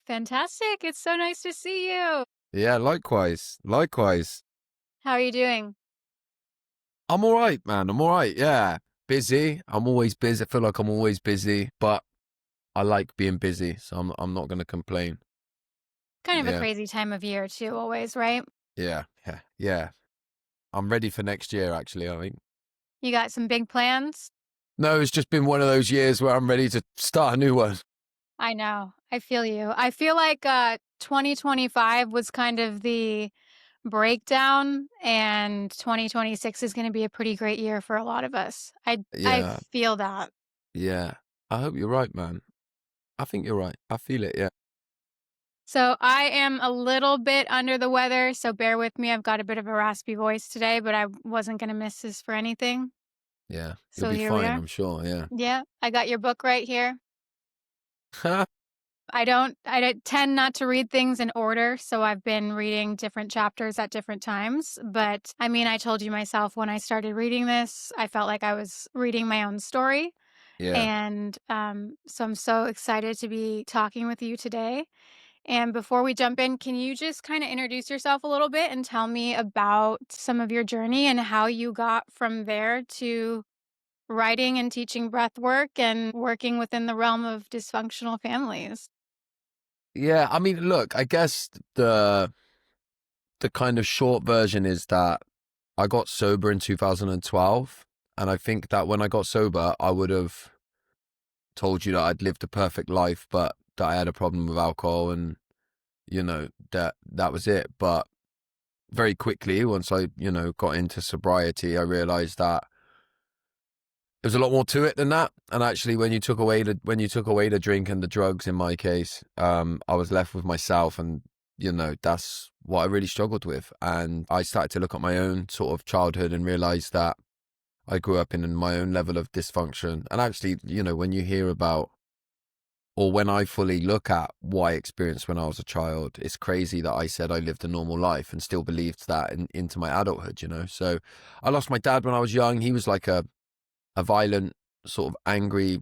Fantastic. It's so nice to see you. Yeah, likewise. Likewise. How are you doing? I'm all right, man. I'm all right. Yeah. Busy. I'm always busy. I feel like I'm always busy, but I like being busy, so I'm not going to complain. Kind of a Yeah. crazy time of year too, always, right? Yeah. Yeah. Yeah. I'm ready for next year, actually, I think. You got some big plans? No, it's just been one of those years where I'm ready to start a new one. I know. I feel you. I feel like 2025 was kind of the breakdown, and 2026 is going to be a pretty great year for a lot of us. I Yeah. feel that. Yeah. I hope you're right, man. I think you're right. I feel it. Yeah. So I am a little bit under the weather, so bear with me. I've got a bit of a raspy voice today, but I wasn't going to miss this for anything. Yeah. You'll So be here we fine, are. I'm sure. Yeah. Yeah, I got your book right here. I don't tend not to read things in order, so I've been reading different chapters at different times, but I mean, I told you myself when I started reading this, I felt like I was reading my own story, Yeah. and so I'm so excited to be talking with you today. And before we jump in, can you just kind of introduce yourself a little bit and tell me about some of your journey and how you got from there to writing and teaching breath work and working within the realm of dysfunctional families? Yeah. I mean, look, I guess the kind of short version is that I got sober in 2012. And I think that when I got sober, I would have told you that I'd lived a perfect life, but that I had a problem with alcohol and, that was it. But very quickly, once I, got into sobriety, I realized that there's a lot more to it than that. And actually, when you took away the drink and the drugs, in my case, I was left with myself, and that's what I really struggled with. And I started to look at my own sort of childhood and realize that I grew up in my own level of dysfunction. And actually, when you hear about, or when I fully look at what I experienced when I was a child, it's crazy that I said I lived a normal life and still believed that into my adulthood. So I lost my dad when I was young. He was like a violent, sort of angry,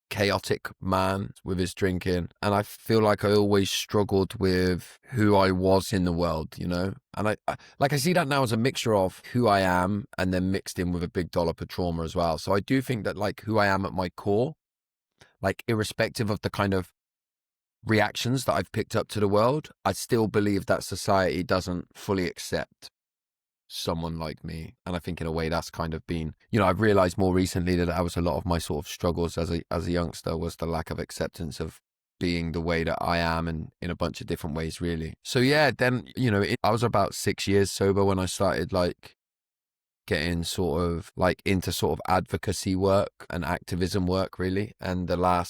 chaotic man with his drinking. And I feel like I always struggled with who I was in the world. And I see that now as a mixture of who I am and then mixed in with a big dollop of trauma as well. So I do think that like who I am at my core, like irrespective of the kind of reactions that I've picked up to the world, I still believe that society doesn't fully accept someone like me. And I think in a way that's kind of been, I've realized more recently that was a lot of my sort of struggles as a youngster, was the lack of acceptance of being the way that I am, and in a bunch of different ways, really. So yeah, then, I was about 6 years sober when I started like getting sort of like into sort of advocacy work and activism work, really. And I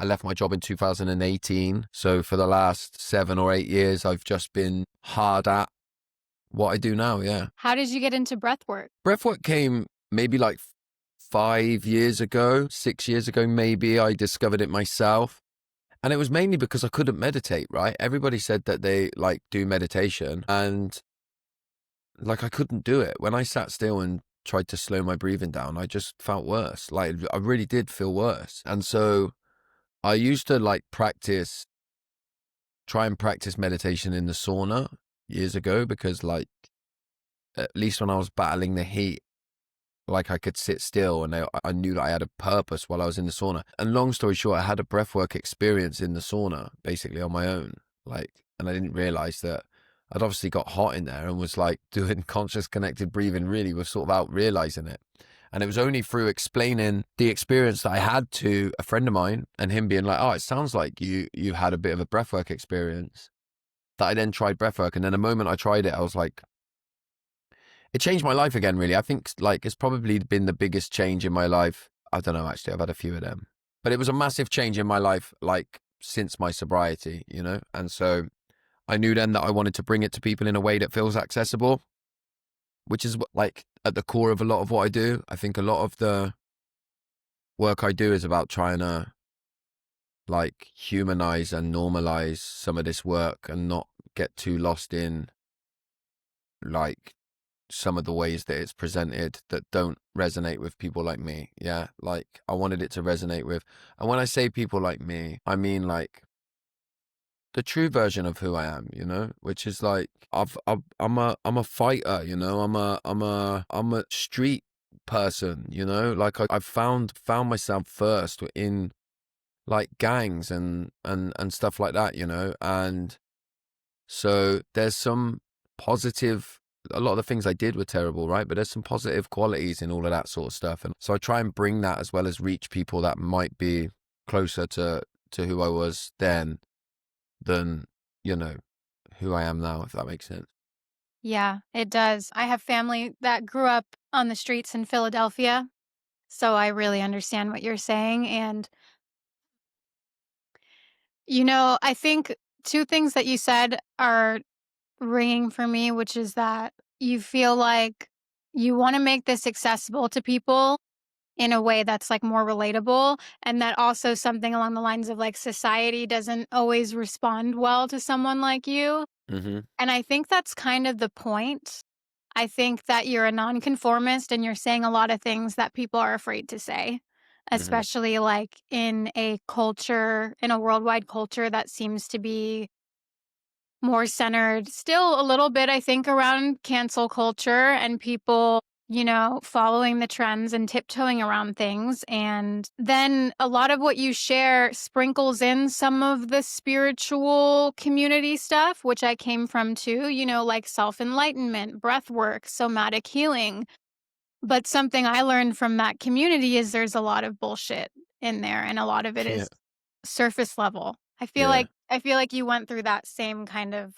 left my job in 2018. So for the last 7 or 8 years, I've just been hard at what I do now, yeah. How did you get into breath work? Breathwork came maybe like 5 years ago, 6 years ago, maybe. I discovered it myself. And it was mainly because I couldn't meditate, right? Everybody said that they like do meditation, and like I couldn't do it. When I sat still and tried to slow my breathing down, I just felt worse. Like I really did feel worse. And so I used to like try and practice meditation in the sauna years ago, because like at least when I was battling the heat, like I could sit still, and I knew that I had a purpose while I was in the sauna. And long story short, I had a breathwork experience in the sauna, basically on my own. And I didn't realize that I'd obviously got hot in there and was like doing conscious connected breathing, really was sort of out realizing it. And it was only through explaining the experience that I had to a friend of mine, and him being like, oh, it sounds like you had a bit of a breathwork experience, that I then tried breathwork. And then the moment I tried it, I was like, it changed my life again, really. I think like it's probably been the biggest change in my life. I don't know, actually, I've had a few of them, but it was a massive change in my life, like since my sobriety. And so I knew then that I wanted to bring it to people in a way that feels accessible, which is like at the core of a lot of what I do. I think a lot of the work I do is about trying to like humanize and normalize some of this work and not get too lost in like some of the ways that it's presented that don't resonate with people like me. Yeah. Like I wanted it to resonate with, and when I say people like me, I mean like the true version of who I am, you know, which is like I'm a fighter, you know, I'm a street person, you know, like I've found myself first in like gangs and stuff like that, you know, and so there's some positive. A lot of the things I did were terrible, right? But there's some positive qualities in all of that sort of stuff, and so I try and bring that as well as reach people that might be closer to who I was then than, you know, who I am now, if that makes sense. Yeah, it does. I have family that grew up on the streets in Philadelphia, so I really understand what you're saying. And, I think two things that you said are ringing for me, which is that you feel like you want to make this accessible to people in a way that's like more relatable. And that also something along the lines of like society doesn't always respond well to someone like you. Hmm. And I think that's kind of the point. I think that you're a nonconformist and you're saying a lot of things that people are afraid to say, Hmm. especially like in a culture, in a worldwide culture that seems to be more centered still a little bit, I think, around cancel culture and people, following the trends and tiptoeing around things. And then a lot of what you share sprinkles in some of the spiritual community stuff, which I came from too, like self enlightenment, breath work, somatic healing. But something I learned from that community is there's a lot of bullshit in there and a lot of it Yeah. is surface level. Yeah. I feel like you went through that same kind of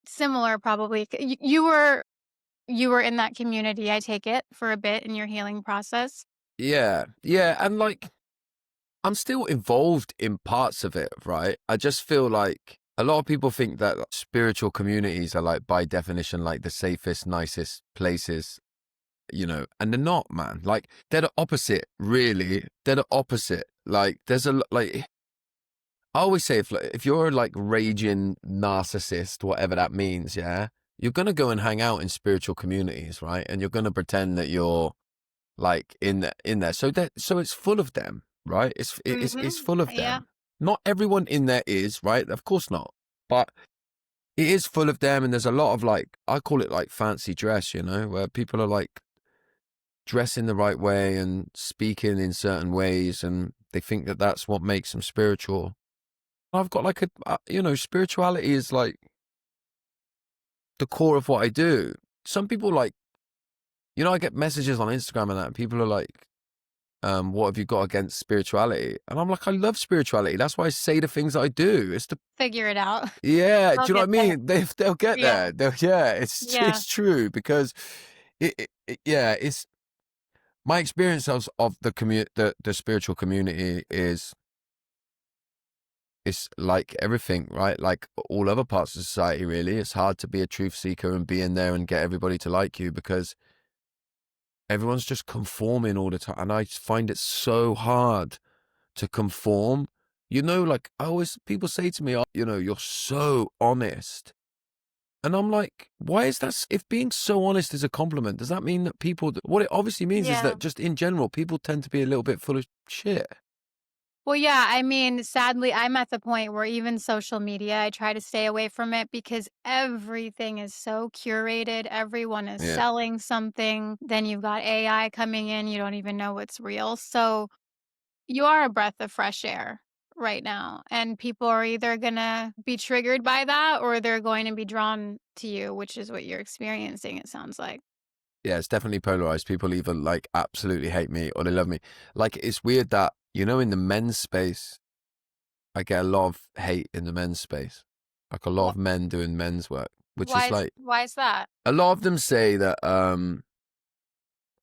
similar probably. You were in that community, I take it, for a bit in your healing process? Yeah. Yeah. And like, I'm still involved in parts of it, right? I just feel like a lot of people think that like, spiritual communities are like, by definition, like the safest, nicest places, you know, and they're not, man. Like, they're the opposite, really. They're the opposite. Like, like, I always say if you're like raging narcissist, whatever that means, yeah, you're gonna go and hang out in spiritual communities, right? And you're gonna pretend that you're like in there. So it's full of them, right? It's Mhm. full of Yeah. them. Not everyone in there is, right? Of course not. But it is full of them, and there's a lot of like, I call it like fancy dress, you know, where people are like dressing the right way and speaking in certain ways, and they think that that's what makes them spiritual. I've got like spirituality is like the core of what I do. Some people like, I get messages on Instagram and that, and people are like, what have you got against spirituality? And I'm like, I love spirituality. That's why I say the things that I do. It's the, Figure it out. yeah, I'll do you know what get I there. mean? They'll get Yeah. there. Yeah, Yeah. it's true because yeah, it's my experience of the spiritual community is it's like everything, right? Like all other parts of society, really. It's hard to be a truth seeker and be in there and get everybody to like you because everyone's just conforming all the time. And I find it so hard to conform. You know, like I always, people say to me, oh, you're so honest. And I'm like, why is that? If being so honest is a compliment, does that mean that what it obviously means is Yeah. that just in general, people tend to be a little bit full of shit. Well, yeah, I mean, sadly, I'm at the point where even social media, I try to stay away from it because everything is so curated. Everyone is Yeah. selling something. Then you've got AI coming in. You don't even know what's real. So you are a breath of fresh air right now. And people are either going to be triggered by that or they're going to be drawn to you, which is what you're experiencing, it sounds like. Yeah, it's definitely polarized. People either like absolutely hate me or they love me. Like it's weird that, in the men's space, I get a lot of hate in the men's space. Like a lot Wh- of men doing men's work, which Why is is like why is that? a lot of them say that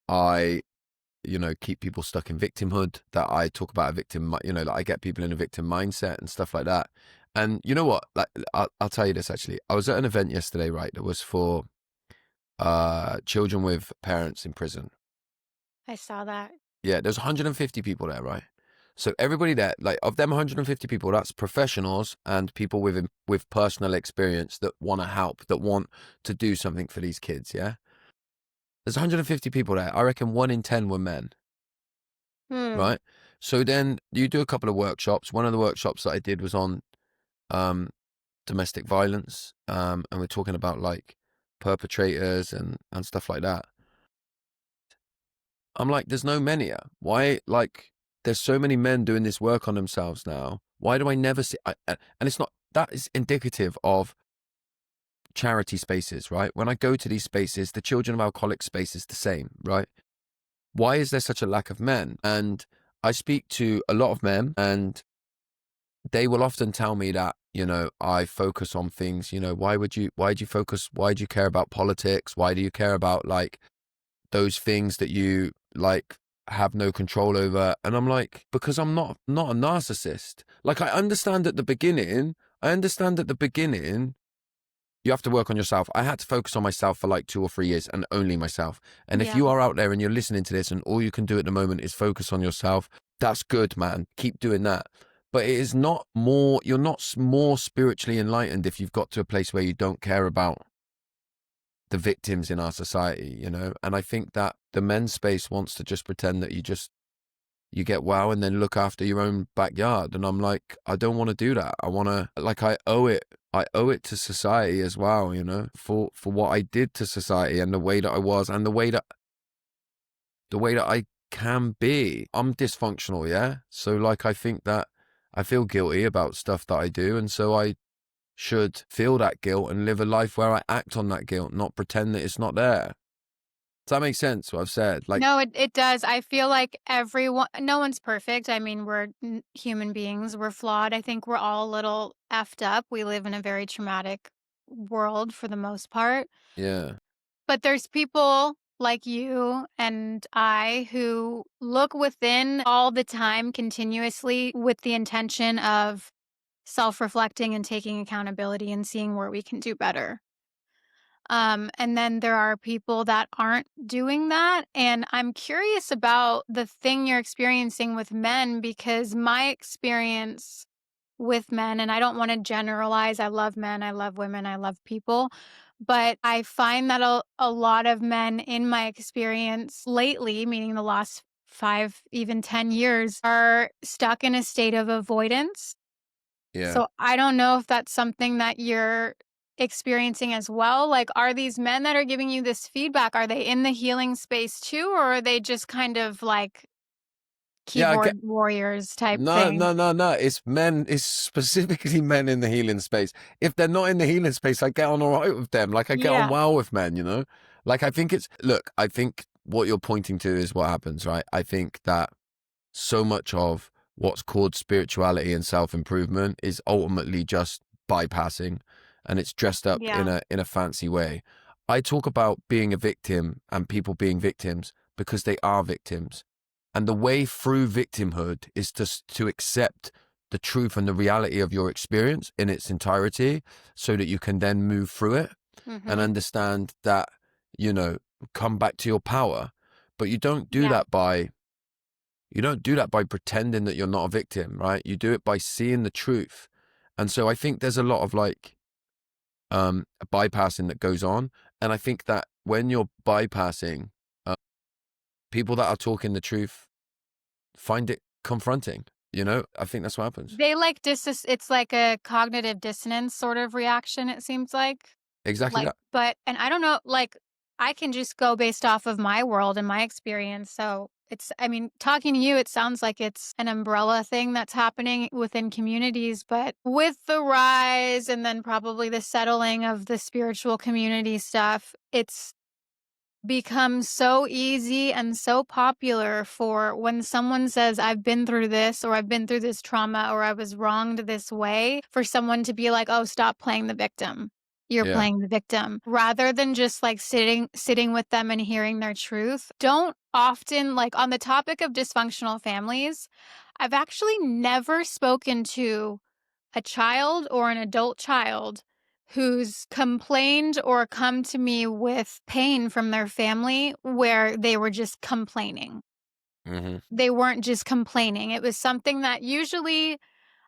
I, keep people stuck in victimhood, that I talk about a victim, that I get people in a victim mindset and stuff like that. And you know what? Like I'll tell you this actually. I was at an event yesterday, right, that was for children with parents in prison. I saw that. Yeah, there's 150 people there, right? So everybody there, like of them 150 people, that's professionals and people with personal experience that want to help, that want to do something for these kids. Yeah, there's 150 people there. I reckon 1 in 10 were men, Hmm. right? So then you do a couple of workshops. One of the workshops that I did was on um, domestic violence, and we're talking about like perpetrators and stuff like that. I'm like, there's no men here. Why? Like, there's so many men doing this work on themselves now. Why do I never see? And it's not that is indicative of charity spaces, right? When I go to these spaces, the children of alcoholics space is the same, right? Why is there such a lack of men? And I speak to a lot of men, and they will often tell me that, I focus on things, why'd you focus, why'd you care about politics? Why do you care about like those things that you like have no control over? And I'm like, because I'm not a narcissist. Like I understand at the beginning you have to work on yourself. I had to focus on myself for like 2 or 3 years and only myself. And if Yeah. you are out there and you're listening to this and all you can do at the moment is focus on yourself, that's good, man. Keep doing that. But it is not more, you're not more spiritually enlightened if you've got to a place where you don't care about the victims in our society. And I think that the men's space wants to just pretend that you get wow and then look after your own backyard. And I'm like, I don't want to do that. I want to, like, I owe it to society as well, for what I did to society and the way that I was and the way that I can be. I'm dysfunctional, yeah. So like, I think that I feel guilty about stuff that I do. And so I should feel that guilt and live a life where I act on that guilt, not pretend that it's not there. Does that make sense, what I've said? Like, No, it does. I feel like no one's perfect. I mean, we're human beings. We're flawed. I think we're all a little effed up. We live in a very traumatic world for the most part. yeah, But there's people like you and I who look within all the time continuously with the intention of self-reflecting and taking accountability and seeing where we can do better. And then there are people that aren't doing that. And I'm curious about the thing you're experiencing with men because my experience with men, and I don't want to generalize, I love men, I love women, I love people. But I find that a lot of men in my experience lately, meaning the last 5, even 10 years, are stuck in a state of avoidance. yeah. So I don't know if that's something that you're experiencing as well. Like, are these men that are giving you this feedback, are they in the healing space too, or are they just kind of like Yeah, I get. keyboard warriors type No, thing? no, no, no. It's men. It's specifically men in the healing space. If they're not in the healing space, I get on all right with them. Like I get on Yeah. well with men. Like I think look, I think what you're pointing to is what happens, right? I think that so much of what's called spirituality and self-improvement is ultimately just bypassing, and it's dressed up in Yeah. a fancy way. I talk about being a victim and people being victims because they are victims. And the way through victimhood is to accept the truth and the reality of your experience in its entirety so that you can then move through it and Mhm. understand that, you know, come back to your power. But Yeah. you don't do that by pretending that you're not a victim, right? You do it by seeing the truth. And so I think there's a lot of like bypassing that goes on. And I think that when you're bypassing, uh, people that are talking the truth find it confronting. I think that's what happens. They like it's like a cognitive dissonance sort of reaction, it seems like. Exactly Like, that. but and I don't know, like, I can just go based off of my world and my experience, so I mean, talking to you, it sounds like it's an umbrella thing that's happening within communities, but with the rise and then probably the settling of the spiritual community stuff, it's become so easy and so popular for when someone says, I've been through this, or I've been through this trauma, or I was wronged this way, for someone to be like, oh, stop playing the victim. You're Yeah. playing the victim rather than just like sitting with them and hearing their truth. Don't often like on the topic of dysfunctional families, I've actually never spoken to a child or an adult child who's complained or come to me with pain from their family where they were just complaining. Hmm. They weren't just complaining. It was something that usually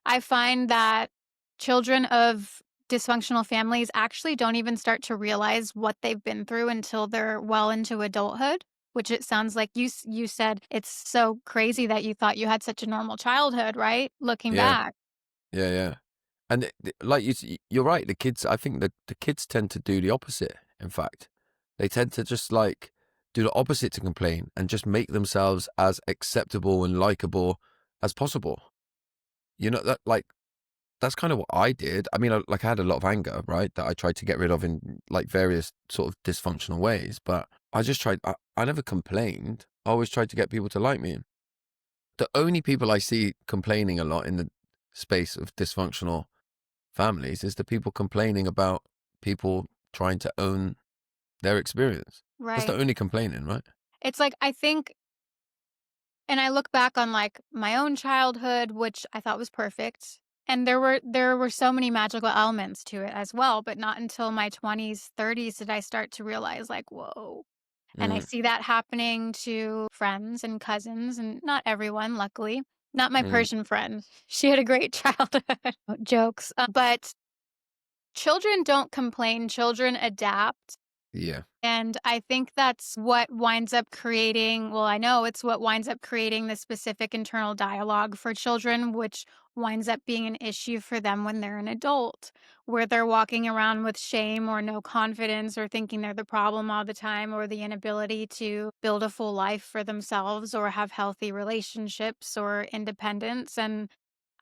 I find that children of dysfunctional families actually don't even start to realize what they've been through until they're well into adulthood, which it sounds like you said it's so crazy that you thought you had such a normal childhood, right? Looking Yeah. back. Yeah. Yeah. And like you're right. The kids, I think the kids tend to do the opposite. In fact, they tend to just like do the opposite to complain and just make themselves as acceptable and likable as possible. You know, that like that's kind of what I did. I mean, I had a lot of anger, right, that I tried to get rid of in like various sort of dysfunctional ways. But I just tried. I never complained. I always tried to get people to like me. The only people I see complaining a lot in the space of dysfunctional families is the people complaining about people trying to own their experience. That's the Right. only complaining, right? It's like, I think, and I look back on, like, my own childhood, which I thought was perfect, and there were so many magical elements to it as well, but not until my 20s, 30s did I start to realize, like, "Whoa." And I Mm, see that happening to friends and cousins, and not everyone, luckily. Not my mm, Persian friend. She had a great childhood. Jokes. But children don't complain, children adapt. yeah, And I think that's what winds up creating, well, I know it's what winds up creating the specific internal dialogue for children, which winds up being an issue for them when they're an adult, where they're walking around with shame or no confidence or thinking they're the problem all the time, or the inability to build a full life for themselves or have healthy relationships or independence. And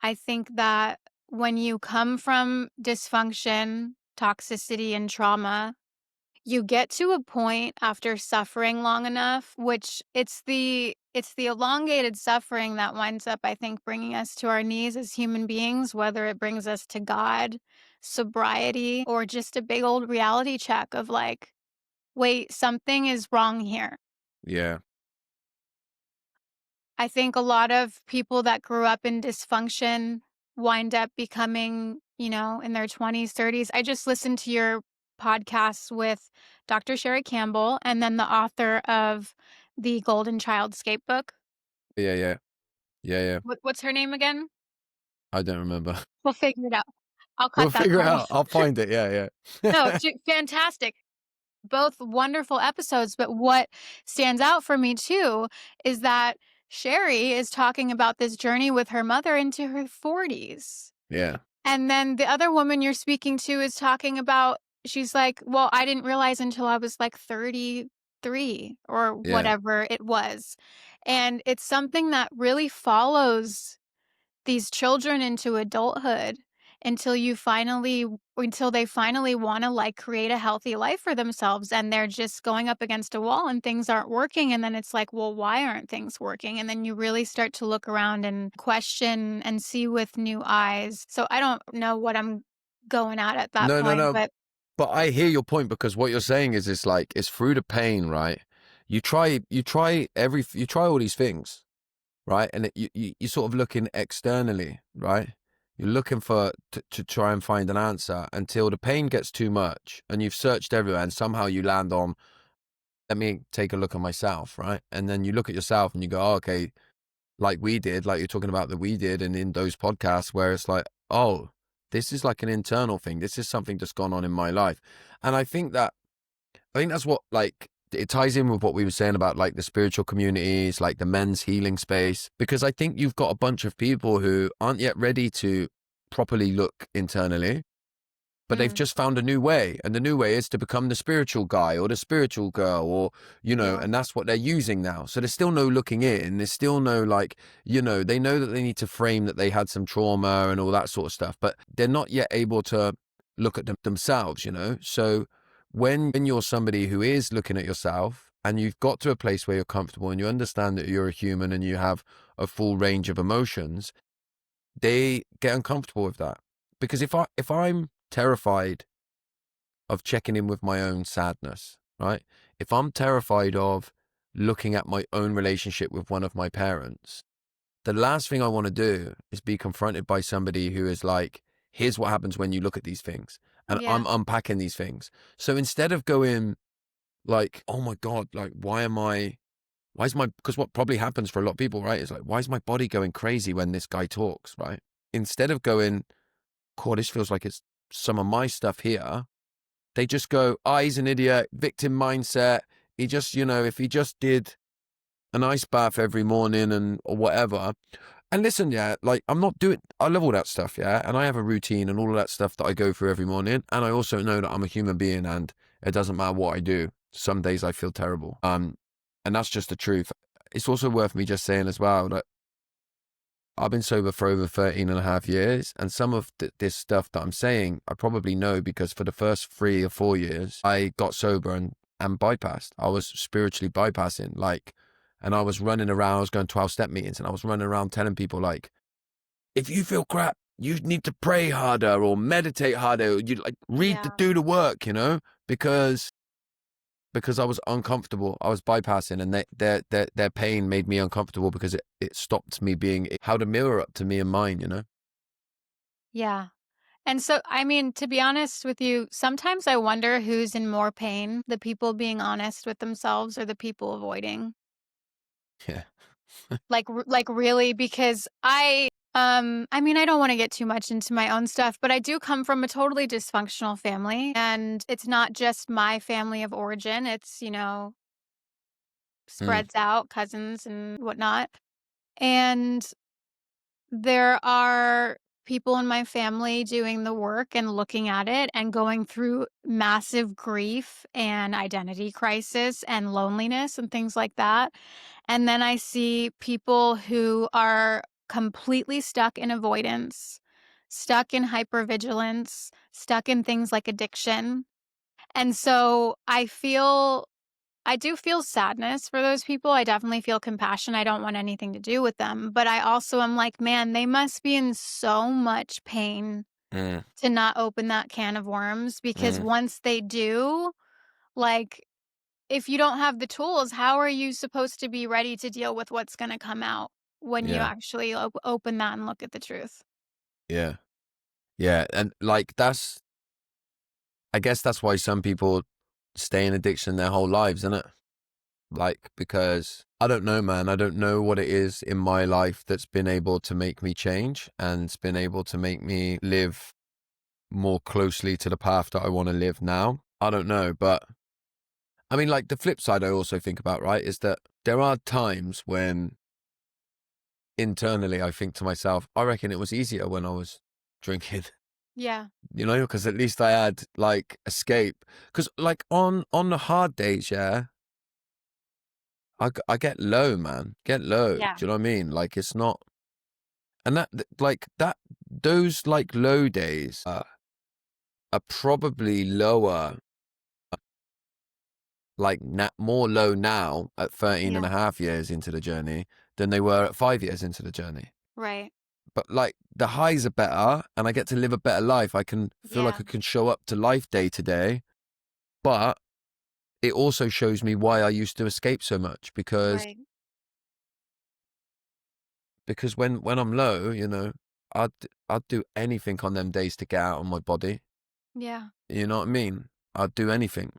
I think that when you come from dysfunction, toxicity, and trauma, you get to a point after suffering long enough, which it's the elongated suffering that winds up, I think, bringing us to our knees as human beings, whether it brings us to God, sobriety, or just a big old reality check of like, wait, something is wrong here. yeah, I think a lot of people that grew up in dysfunction wind up becoming, in their 20s, 30s. I just listened to your podcast with Dr. Sherry Campbell and then the author of the Golden Child Scapebook. yeah, yeah, yeah, yeah. What's her name again? I don't remember. We'll figure it out. I'll We'll cut that figure it part out. off. I'll find it. Yeah, No, yeah. fantastic. Both wonderful episodes, but what stands out for me too is that Sherry is talking about this journey with her mother into her 40s. Yeah, And then the other woman you're speaking to is talking about, she's like, "Well, I didn't realize until I was like 33 or yeah. whatever it was." And it's something that really follows these children into adulthood until they finally wanna, like, create a healthy life for themselves, and they're just going up against a wall and things aren't working, and then it's like, "Well, why aren't things working?" And then you really start to look around and question and see with new eyes. So I don't know what I'm going at that No, no, point, no. but But I hear your point because what you're saying is it's like it's through the pain, right? You try all these things, right? And you're sort of looking externally, right? You're looking to try and find an answer until the pain gets too much and you've searched everywhere and somehow you land on, let me take a look at myself, right? And then you look at yourself and you go, oh, okay, like we did, like you're talking about that we did, and in those podcasts where it's like, oh, this is like an internal thing. This is something that's gone on in my life. And I think that's what like it ties in with what we were saying about like the spiritual communities, like the men's healing space, because I think you've got a bunch of people who aren't yet ready to properly look internally, but they've mm, just found a new way. And the new way is to become the spiritual guy or the spiritual girl or, yeah, and that's what they're using now. So there's still no looking in. There's still no like, they know that they need to frame that they had some trauma and all that sort of stuff, but they're not yet able to look at themselves. So when you're somebody who is looking at yourself and you've got to a place where you're comfortable and you understand that you're a human and you have a full range of emotions, they get uncomfortable with that. Because if I'm terrified of checking in with my own sadness, right? If I'm terrified of looking at my own relationship with one of my parents, the last thing I want to do is be confronted by somebody who is like, here's what happens when you look at these things. And yeah, I'm unpacking these things. So instead of going like, oh my God, like, because what probably happens for a lot of people, right? Is like, why is my body going crazy when this guy talks, right? Instead of going, cool, this feels like it's some of my stuff here. They just go, he's an idiot, victim mindset. He just, if he just did an ice bath every morning and or whatever, And listen, yeah, like I'm not doing, I love all that stuff, yeah. And I have a routine and all of that stuff that I go through every morning. And I also know that I'm a human being and it doesn't matter what I do. Some days I feel terrible. And that's just the truth. It's also worth me just saying as well that I've been sober for over 13 and a half years. And some of this stuff that I'm saying, I probably know because for the first 3 or 4 years, I got sober and bypassed. I was spiritually bypassing, like, and I was running around, I was going 12-step meetings and I was running around telling people like, if you feel crap, you need to pray harder or meditate harder. You like Yeah. do the work, because I was uncomfortable. I was bypassing, and their pain made me uncomfortable because it stopped me being, it held a mirror up to me and mine. Yeah. And so, I mean, to be honest with you, sometimes I wonder who's in more pain, the people being honest with themselves or the people avoiding. Yeah. Like really, because I mean, I don't want to get too much into my own stuff, but I do come from a totally dysfunctional family, and it's not just my family of origin. It's, Mm, spreads out, cousins and whatnot. And there are people in my family doing the work and looking at it and going through massive grief and identity crisis and loneliness and things like that. And then I see people who are completely stuck in avoidance, stuck in hypervigilance, stuck in things like addiction. And so I do feel sadness for those people. I definitely feel compassion. I don't want anything to do with them. But I also am like, man, they must be in so much pain mm, to not open that can of worms because mm, once they do, like, if you don't have the tools, how are you supposed to be ready to deal with what's going to come out when you yeah, actually open that and look at the truth? yeah, yeah. And like I guess that's why some people stay in addiction their whole lives, isn't it? Like, because I don't know, man. I don't know what it is in my life that's been able to make me change and it's been able to make me live more closely to the path that I want to live now. I don't know, but I mean, like the flip side I also think about, right, is that there are times when internally I think to myself, I reckon it was easier when I was drinking, Yeah. because at least I had like escape. Because like on the hard days, yeah, I get low, man, get low. Do Yeah. you know what I mean? Like it's not, and like that, those like low days are probably lower, like more low now at 13 and Yeah. a half years into the journey than they were at 5 years into the journey. Right. But like the highs are better and I get to live a better life. I can feel like Yeah. I can show up to life day to day, but it also shows me why I used to escape so much Right. because when I'm low, I'd I'd do anything on them days to get out of my body. Yeah. You know what I mean? I'd do anything.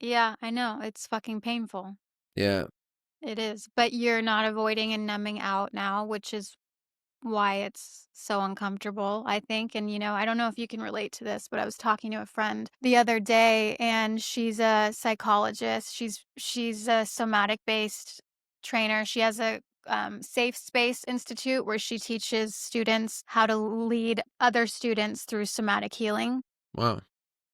Yeah. I know. It's fucking painful. Yeah. It is. But you're not avoiding and numbing out now, which is why it's so uncomfortable, I think. And, I don't know if you can relate to this, but I was talking to a friend the other day and she's a psychologist. She's a somatic based trainer. She has a safe space institute where she teaches students how to lead other students through somatic healing. Wow.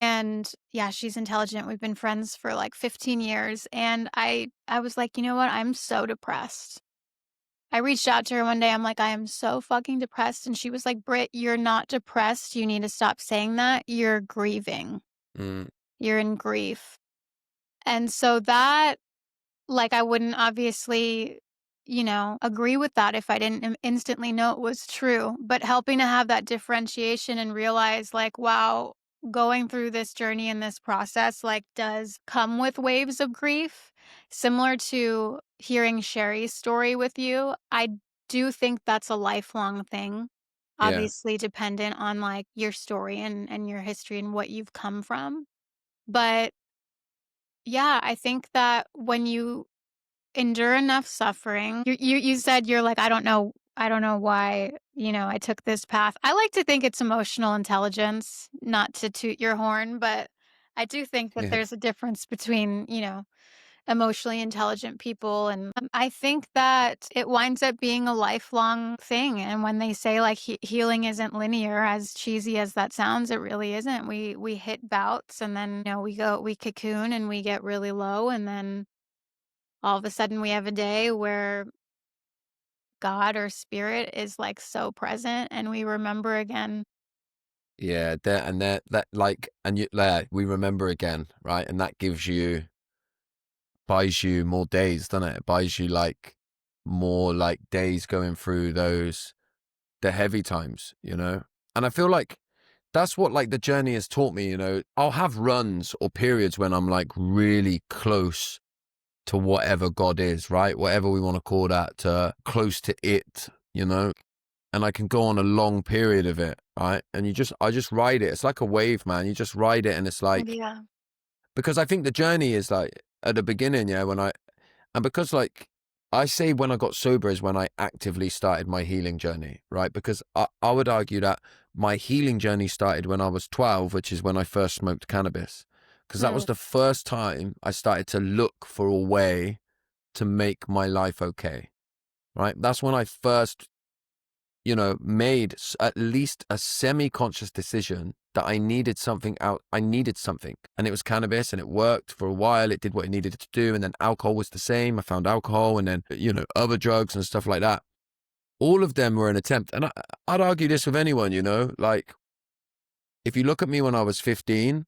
And yeah, she's intelligent. We've been friends for like 15 years. And I was like, you know what? I'm so depressed. I reached out to her one day. I'm like, "I am so fucking depressed." And she was like, "Britt, you're not depressed. You need to stop saying that. You're grieving. Mm, You're in grief." And so that, like, I wouldn't obviously, agree with that if I didn't instantly know it was true. But helping to have that differentiation and realize, like, wow, going through this journey and this process, like, does come with waves of grief, similar to hearing Sherry's story with you. I do think that's a lifelong thing, yeah. obviously, dependent on like your story and your history and what you've come from. But yeah, I think that when you endure enough suffering. You said you're like, I don't know why, I took this path. I like to think it's emotional intelligence, not to toot your horn, but I do think that Yeah. there's a difference between, emotionally intelligent people. And I think that it winds up being a lifelong thing. And when they say like healing isn't linear, as cheesy as that sounds, it really isn't. We hit bouts, and then we cocoon and we get really low, and then all of a sudden we have a day where God or spirit is like so present and we remember again. Yeah, there and there that like and you there we remember again, right? And that buys you more days, doesn't it? It buys you like more like days going through the heavy times, you know? And I feel like that's what like the journey has taught me, you know. I'll have runs or periods when I'm like really close to whatever God is, right? Whatever we want to call that, close to it, you know? And I can go on a long period of it, right? And I just ride it. It's like a wave, man. You just ride it and it's like, Yeah. because I think the journey is like at the beginning, yeah, and because like I say when I got sober is when I actively started my healing journey, right? Because I would argue that my healing journey started when I was 12, which is when I first smoked cannabis. Because that Mm, was the first time I started to look for a way to make my life okay, right? That's when I first, you know, made at least a semi-conscious decision that I needed something out. I needed something. And it was cannabis and it worked for a while. It did what it needed to do. And then alcohol was the same. I found alcohol and then, you know, other drugs and stuff like that. All of them were an attempt. And I'd argue this with anyone, you know, like if you look at me when I was 15,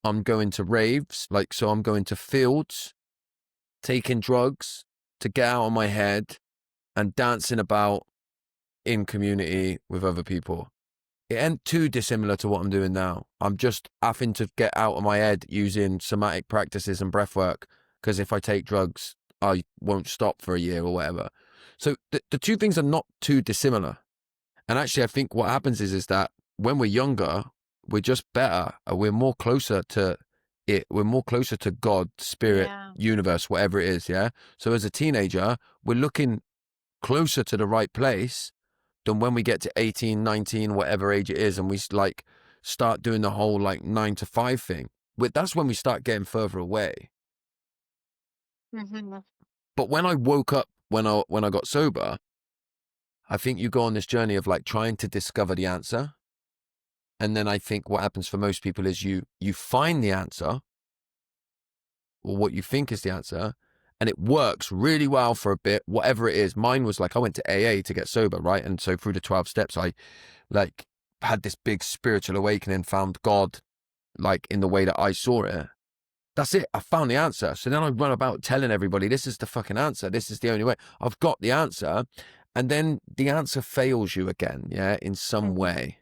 I'm going to raves. Like, so I'm going to fields, taking drugs to get out of my head and dancing about in community with other people. It ain't too dissimilar to what I'm doing now. I'm just having to get out of my head using somatic practices and breath work because if I take drugs, I won't stop for a year or whatever. So the two things are not too dissimilar. And actually, I think what happens is that when we're younger, we're just better. We're more closer to it. We're more closer to God, spirit, yeah. universe, whatever it is. Yeah. So as a teenager, we're looking closer to the right place than when we get to 18, 19, whatever age it is, and we like start doing the whole like 9 to 5 thing. That's when we start getting further away. Mhm. But when I woke up, when I got sober, I think you go on this journey of like trying to discover the answer. And then I think what happens for most people is you find the answer or what you think is the answer, and it works really well for a bit, whatever it is. Mine was like I went to AA to get sober, right? And so through the 12 steps, I like had this big spiritual awakening, found God like in the way that I saw it. That's it. I found the answer. So then I run about telling everybody, this is the fucking answer. This is the only way. I've got the answer. And then the answer fails you again, yeah, in some Mhm. way.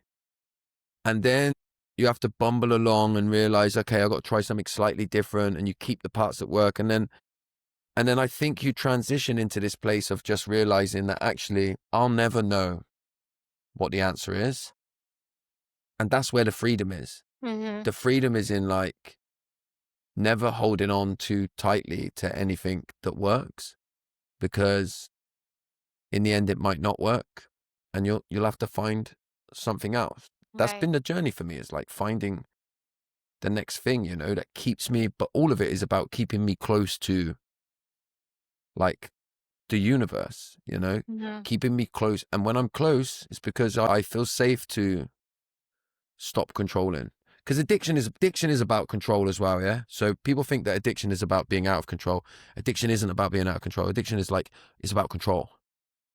And then you have to bumble along and realize, okay, I've got to try something slightly different. And you keep the parts that work. And then I think you transition into this place of just realizing that actually I'll never know what the answer is. And that's where the freedom is. Mhm. The freedom is in like never holding on too tightly to anything that works, because in the end it might not work and you'll have to find something else. That's Right. been the journey for me, is like finding the next thing, you know, that keeps me, but all of it is about keeping me close to like the universe, you know, Mhm. keeping me close. And when I'm close, it's because I feel safe to stop controlling. Because addiction is about control as well, yeah. So people think that addiction is about being out of control. Addiction isn't about being out of control. Addiction is like it's about control.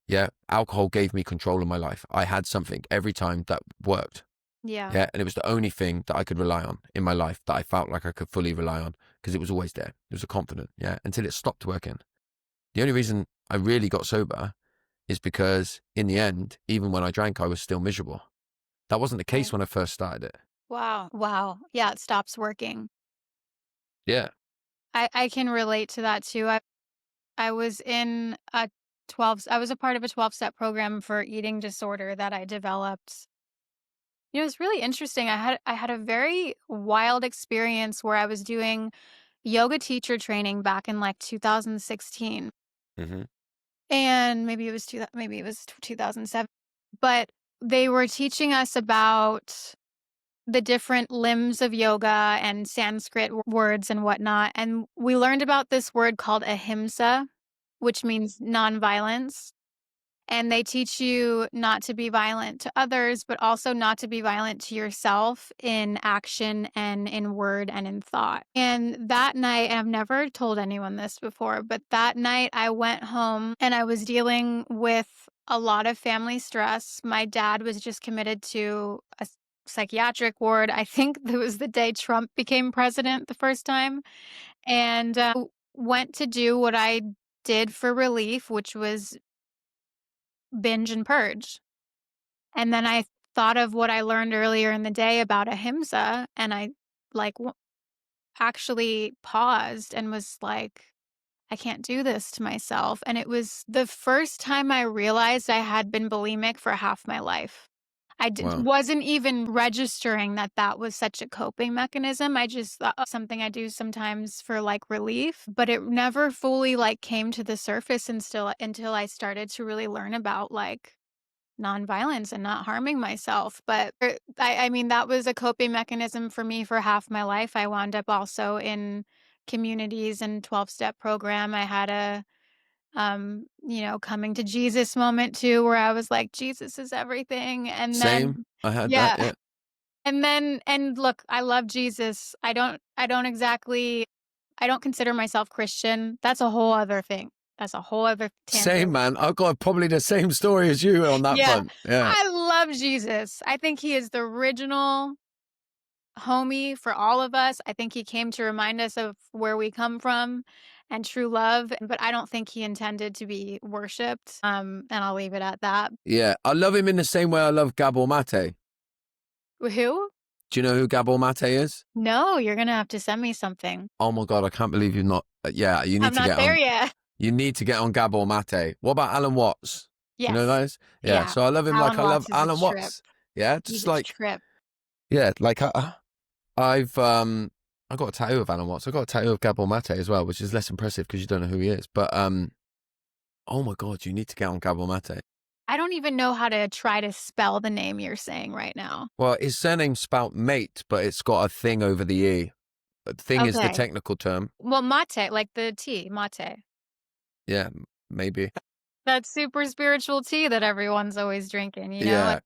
Yeah, alcohol gave me control in my life. I had something every time that worked. Yeah. Yeah, and it was the only thing that I could rely on in my life, that I felt like I could fully rely on, because it was always there. It was a confident, yeah, until it stopped working. The only reason I really got sober is because in the end, even when I drank, I was still miserable. That wasn't the case Right. when I first started it. Wow. Wow. Yeah, it stops working. Yeah. I can relate to that too. I was in a 12 I was a part of a 12-step program for eating disorder that I developed. It was really interesting. I had a very wild experience where I was doing yoga teacher training back in like 2016. Hmm. And maybe it was 2007. But they were teaching us about the different limbs of yoga and Sanskrit words and whatnot. And we learned about this word called ahimsa, which means nonviolence. And they teach you not to be violent to others, but also not to be violent to yourself in action and in word and in thought. And that night, and I've never told anyone this before, but that night I went home and I was dealing with a lot of family stress. My dad was just committed to a psychiatric ward. I think it was the day Trump became president the first time, and went to do what I did for relief, which was binge and purge. And then I thought of what I learned earlier in the day about ahimsa, and I, like, actually paused and was like, "I can't do this to myself." And it was the first time I realized I had been bulimic for half my life. Wow. Wasn't even registering that that was such a coping mechanism. I just thought something I do sometimes for, like, relief, but it never fully, like, came to the surface until I started to really learn about, like, nonviolence and not harming myself. But I mean, that was a coping mechanism for me for half my life. I wound up also in communities and 12-step program. I had a coming to Jesus moment too, where I was like, Jesus is everything. And Same. then, I had that. yeah. Yeah. And look, I love Jesus. I don't consider myself Christian. That's a whole other thing. That's a whole other Same, tangent. man. I've got probably the same story as you on that Yeah, front. Yeah. I love Jesus. I think he is the original homie for all of us. I think he came to remind us of where we come from and true love, but I don't think he intended to be worshipped. And I'll leave it at that. Yeah. I love him in the same way I love Gabor Mate. Who? Do you know who Gabor Mate is? No, you're gonna have to send me something. Oh my God. I can't believe you've not. Yeah. You need I'm to not get there on. yet. You need to get on Gabor Mate. What about Alan Watts? Do you know Yes. those? Yeah. Yeah. So I love him like Alan I love Watts is a Alan trip. Watts. Yeah. He's Just a like, trip. yeah. Like I've, I got a tattoo of Alan Watts. I got a tattoo of Gabor Mate as well, which is less impressive because you don't know who he is. But, oh my God, you need to get on Gabor Mate. I don't even know how to try to spell the name you're saying right now. Well, his surname's spelt mate, but it's got a thing over the E. Thing is the Okay. technical term. Well, mate, like the tea, mate. Yeah, maybe. That super spiritual tea that everyone's always drinking, Yeah, at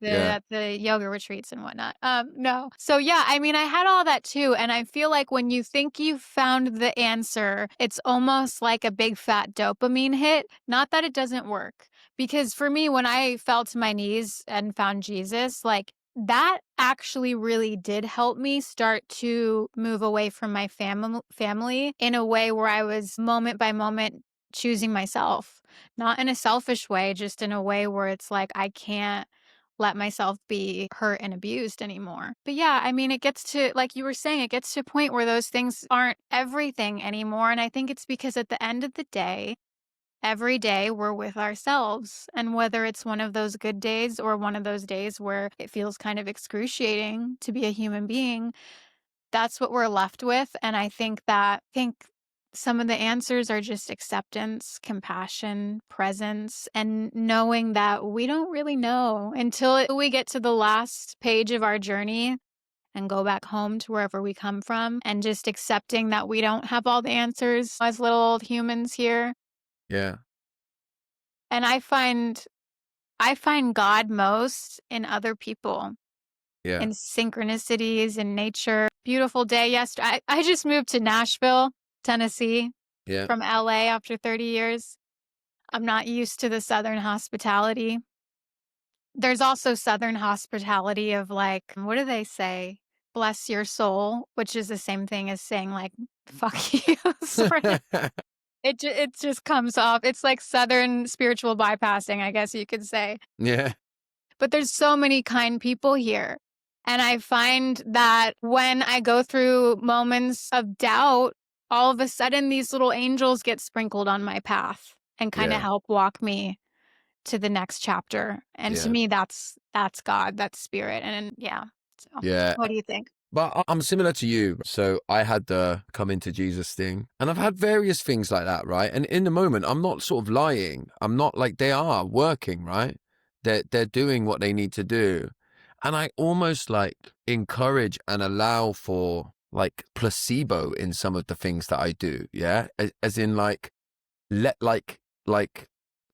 the yeah, yoga retreats and whatnot. No. So yeah, I mean, I had all that too, and I feel like when you think you've found the answer, it's almost like a big fat dopamine hit. Not that it doesn't work, because for me, when I fell to my knees and found Jesus, like that actually really did help me start to move away from my family in a way where I was moment by moment choosing myself, not in a selfish way, just in a way where it's like I can't let myself be hurt and abused anymore. But yeah, I mean, it gets to, like you were saying, it gets to a point where those things aren't everything anymore. And I think it's because at the end of the day, every day we're with ourselves. And whether it's one of those good days or one of those days where it feels kind of excruciating to be a human being, that's what we're left with. And I think some of the answers are just acceptance, compassion, presence, and knowing that we don't really know until we get to the last page of our journey and go back home to wherever we come from, and just accepting that we don't have all the answers as little old humans here. yeah, And I find God most in other people, yeah, in synchronicities in nature. Beautiful day yesterday. I just moved to Nashville, Tennessee yeah. from LA after 30 years. I'm not used to the Southern hospitality. There's also Southern hospitality of like, what do they say? Bless your soul, which is the same thing as saying like, fuck you, sort of. It just comes off. It's like Southern spiritual bypassing, I guess you could say. Yeah, But there's so many kind people here. And I find that when I go through moments of doubt, all of a sudden these little angels get sprinkled on my path and kind of yeah, help walk me to the next chapter. And to yeah, me, that's God, that's spirit. And yeah. So yeah. what do you think? But I'm similar to you. So I had the come into Jesus thing, and I've had various things like that, right? And in the moment, I'm not sort of lying. I'm not like they are working, right? They're doing what they need to do. And I almost like encourage and allow for like placebo in some of the things that I do. Yeah. As in like, let like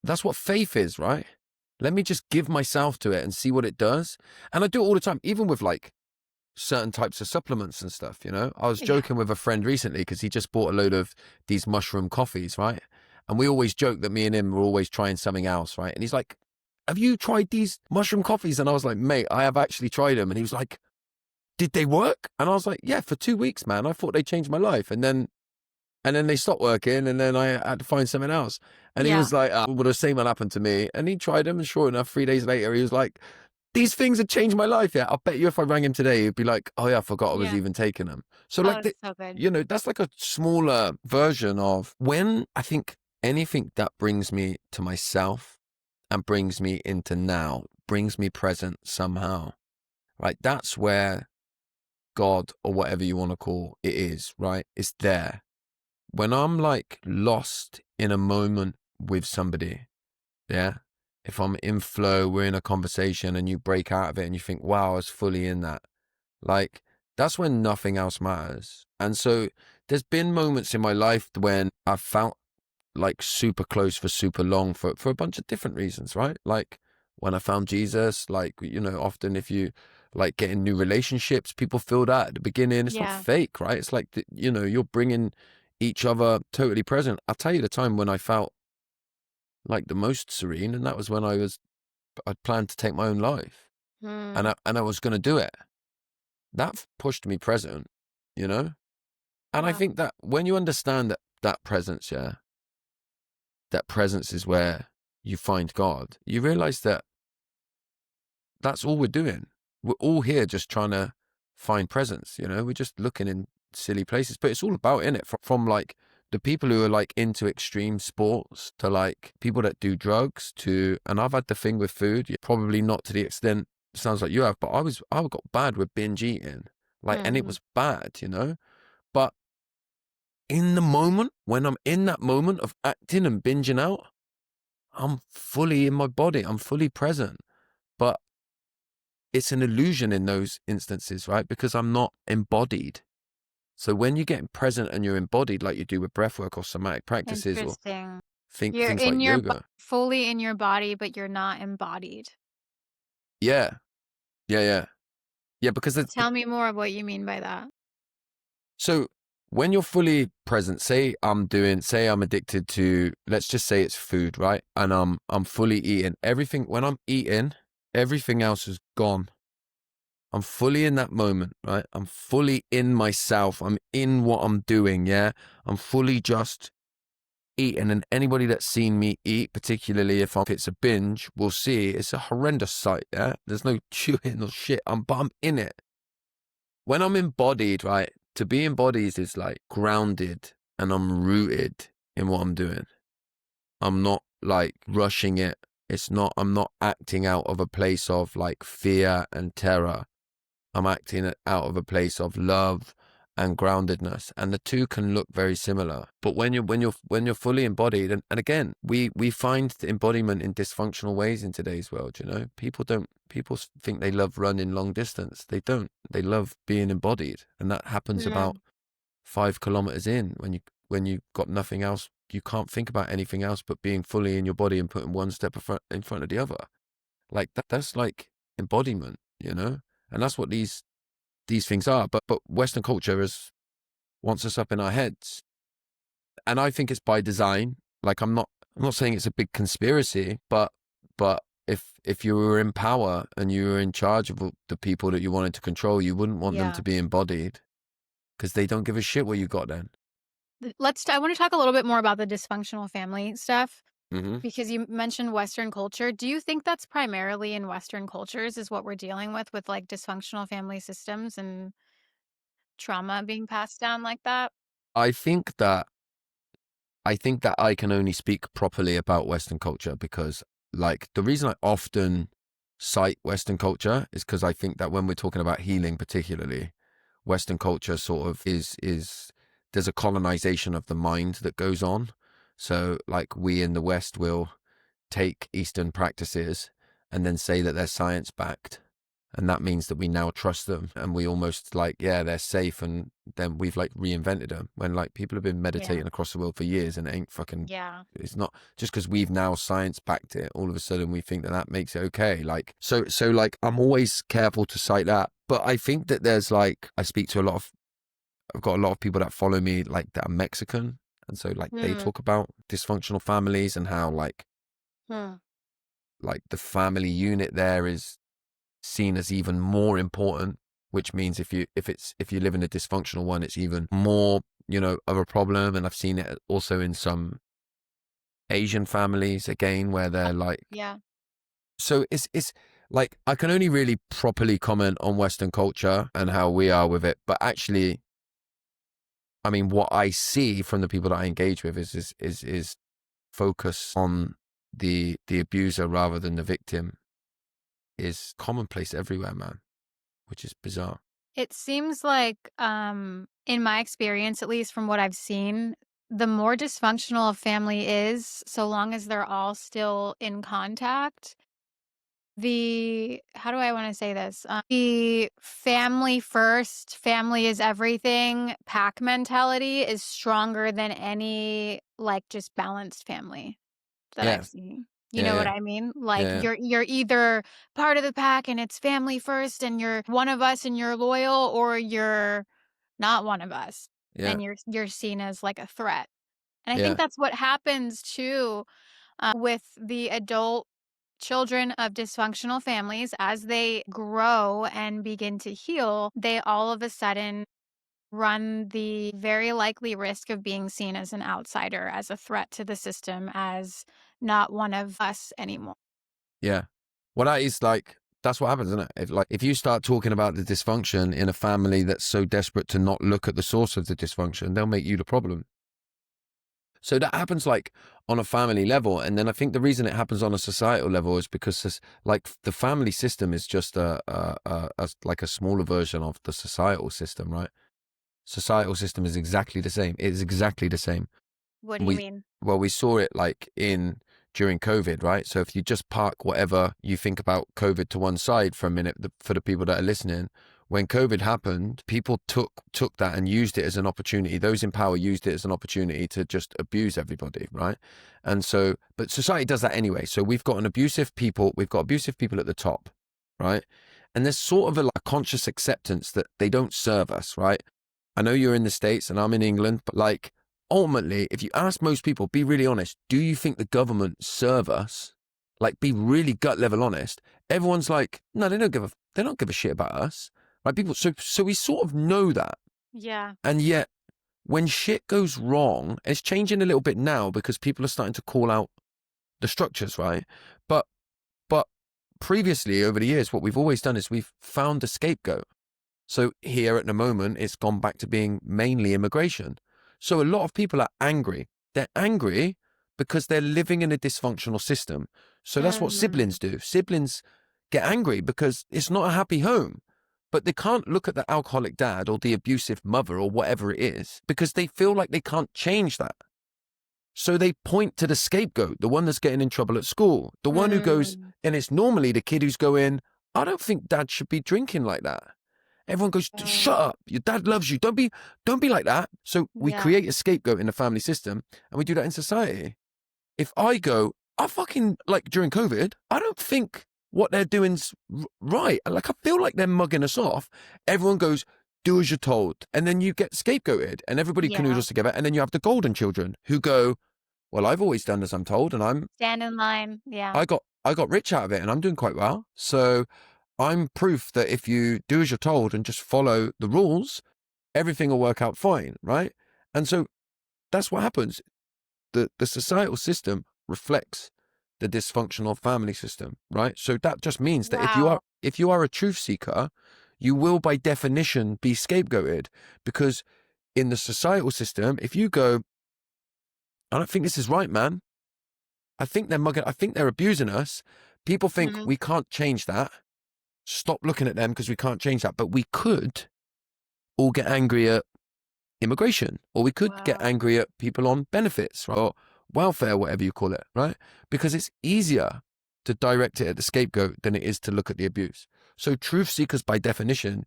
that's what faith is, right? Let me just give myself to it and see what it does. And I do it all the time, even with like certain types of supplements and stuff, you know? I was Yeah. joking with a friend recently because he just bought a load of these mushroom coffees, right? And we always joke that me and him were always trying something else, right? And he's like, have you tried these mushroom coffees? And I was like, mate, I have actually tried them. And he was like, did they work? And I was like, yeah, for 2 weeks, man. I thought they changed my life. And then they stopped working, and then I had to find something else. And he Yeah. was like, well, the same will happen to me. And he tried them, and sure enough, 3 days later, he was like, these things have changed my life. Yeah, I'll bet you if I rang him today, he'd be like, oh yeah, I forgot I was Yeah. even taking them. So Oh, like, it's so good. that's like a smaller version of when I think anything that brings me to myself and brings me into now, brings me present somehow, right? That's where God or whatever you want to call it is, right? It's there. When I'm like lost in a moment with somebody, yeah, if I'm in flow, we're in a conversation and you break out of it and you think, wow, I was fully in that. Like, that's when nothing else matters. And so there's been moments in my life when I've felt like super close for super long for a bunch of different reasons, right? Like when I found Jesus, like, often if you like get in new relationships, people feel that at the beginning. It's not Yeah. fake, right? It's like, you're bringing each other totally present. I'll tell you the time when I felt like the most serene, and that was when I'd planned to take my own life, and Mm. I was going to do it. That pushed me present, you know? And I Wow. think that when you understand that presence, yeah, that presence is where you find God, you realize that that's all we're doing. We're all here just trying to find presence, we're just looking in silly places, but it's all about in it from like the people who are like into extreme sports to like people that do drugs to, and I've had the thing with food, probably not to the extent sounds like you have, but I got bad with binge eating, like, and it Mhm. was bad, but in the moment, when I'm in that moment of acting and binging out, I'm fully in my body. I'm fully present. But it's an illusion in those instances, right? Because I'm not embodied. So when you get present and you're embodied, like you do with breathwork or somatic practices or Interesting. think You're things like in your yoga. fully in your body, but you're not embodied. Yeah. Yeah. Yeah. Yeah. Because Tell me more of what you mean by that. so when you're fully present, say I'm addicted to, let's just say it's food, right? And I'm fully eating everything. When I'm eating, everything else is gone. I'm fully in that moment, right? I'm fully in myself. I'm in what I'm doing, yeah? I'm fully just eating. And anybody that's seen me eat, particularly if it's a binge, will see it's a horrendous sight, yeah? There's no chewing or shit. But I'm in it. When I'm embodied, right? To be embodied is like grounded and I'm rooted in what I'm doing. I'm not like rushing it. I'm not acting out of a place of like fear and terror. I'm acting out of a place of love and groundedness, and the two can look very similar. But when you're fully embodied, and again, we find the embodiment in dysfunctional ways in today's world. People think they love running long distance. They don't. They love being embodied, and that happens about Mm. 5 kilometers in when you've got nothing else. You can't think about anything else but being fully in your body and putting one step in front of the other. Like that's like embodiment. And that's what these things are. But Western culture wants us up in our heads, and I think it's by design. Like I'm not saying it's a big conspiracy, but if you were in power and you were in charge of the people that you wanted to control, you wouldn't want them to Yeah. be embodied because they don't give a shit what you got then. I want to talk a little bit more about the dysfunctional family stuff Hmm. because you mentioned Western culture. Do you think that's primarily in Western cultures is what we're dealing with like dysfunctional family systems and trauma being passed down like that? I think that I can only speak properly about Western culture because, like, the reason I often cite Western culture is because I think that when we're talking about healing, particularly, Western culture sort of is there's a colonization of the mind that goes on. So, like, we in the West will take Eastern practices and then say that they're science backed. And that means that we now trust them, and we almost like, yeah, they're safe. And then we've like reinvented them, when like people have been Yeah. meditating across the world for years, and it ain't fucking, Yeah. it's not just because we've now science backed it. All of a sudden we think that that makes it okay. Like, so like, I'm always careful to cite that. But I think that there's like, I've got a lot of people that follow me like that are Mexican. And so like they Mm. talk about dysfunctional families and how Hmm. like the family unit there is seen as even more important, which means if you live in a dysfunctional one, it's even more, of a problem. And I've seen it also in some Asian families again, where they're like, Yeah. so it's like, I can only really properly comment on Western culture and how we are with it. But actually, I mean, what I see from the people that I engage with is focus on the abuser rather than the victim is commonplace everywhere, man, which is bizarre. It seems like, in my experience, at least from what I've seen, the more dysfunctional a family is, so long as they're all still in contact, the how do I wanna say this? The family first, family is everything, pack mentality is stronger than any, like, just balanced family that Yeah, I've seen. You yeah, know what yeah, I mean? Like, yeah, you're either part of the pack and it's family first and you're one of us and you're loyal, or you're not one of us yeah, and you're seen as, like, a threat. And I think yeah, that's what happens too, with the adult children of dysfunctional families. As they grow and begin to heal, they all of a sudden run the very likely risk of being seen as an outsider, as a threat to the system, as not one of us anymore. yeah. Well, that is like, that's what happens, isn't it? If you start talking about the dysfunction in a family that's so desperate to not look at the source of the dysfunction, they'll make you the problem. So that happens like on a family level. And then I think the reason it happens on a societal level is because like the family system is just like a smaller version of the societal system, right? Societal system is exactly the same. It is exactly the same. What do you we mean? we saw it like in during COVID, right? So if you just park whatever you think about COVID to one side for a minute, for the people that are listening, when COVID happened, people took that and used it as an opportunity. Those in power used it as an opportunity to just abuse everybody, right? And so, but society does that anyway. So we've got abusive people at the top, right? And there's sort of a like conscious acceptance that they don't serve us, right? I know you're in the States and I'm in England, but like, ultimately, if you ask most people, be really honest, do you think the government serve us? Like, be really gut level honest. Everyone's like, no, they don't give a shit about us. Right? So we sort of know that. Yeah. And yet when shit goes wrong, it's changing a little bit now because people are starting to call out the structures, right? But, but previously over the years, what we've always done is we've found a scapegoat. So here at the moment, it's gone back to being mainly immigration. So a lot of people are angry. They're angry because they're living in a dysfunctional system. So that's what Mhm. siblings do. Siblings get angry because it's not a happy home. But they can't look at the alcoholic dad or the abusive mother or whatever it is because they feel like they can't change that. So they point to the scapegoat, the one that's getting in trouble at school, the one who goes, Mm. and it's normally the kid who's going, I don't think dad should be drinking like that. Everyone goes, shut Oh, up. Your dad loves you. Don't be like that. So we yeah. create a scapegoat in the family system, and we do that in society. If I go, I fucking like during COVID, I don't think what they're doing's right. Like, I feel like they're mugging us off. Everyone goes, do as you're told. And then you get scapegoated and everybody Yeah. canoodles together. And then you have the golden children who go, well, I've always done as I'm told, and Stand in line. Yeah. I got rich out of it and I'm doing quite well. So I'm proof that if you do as you're told and just follow the rules, everything will work out fine, right? And so that's what happens. The societal system reflects the dysfunctional family system, right? So that just means that Wow. if you are a truth seeker, you will by definition be scapegoated, because in the societal system, if you go, I don't think this is right, man. I think they're mugging, I think they're abusing us. People think Mhm. we can't change that. Stop looking at them because we can't change that. But we could all get angry at immigration, or we could get Wow. angry at people on benefits, right? Or welfare, whatever you call it, right? Because it's easier to direct it at the scapegoat than it is to look at the abuse. So truth seekers, by definition,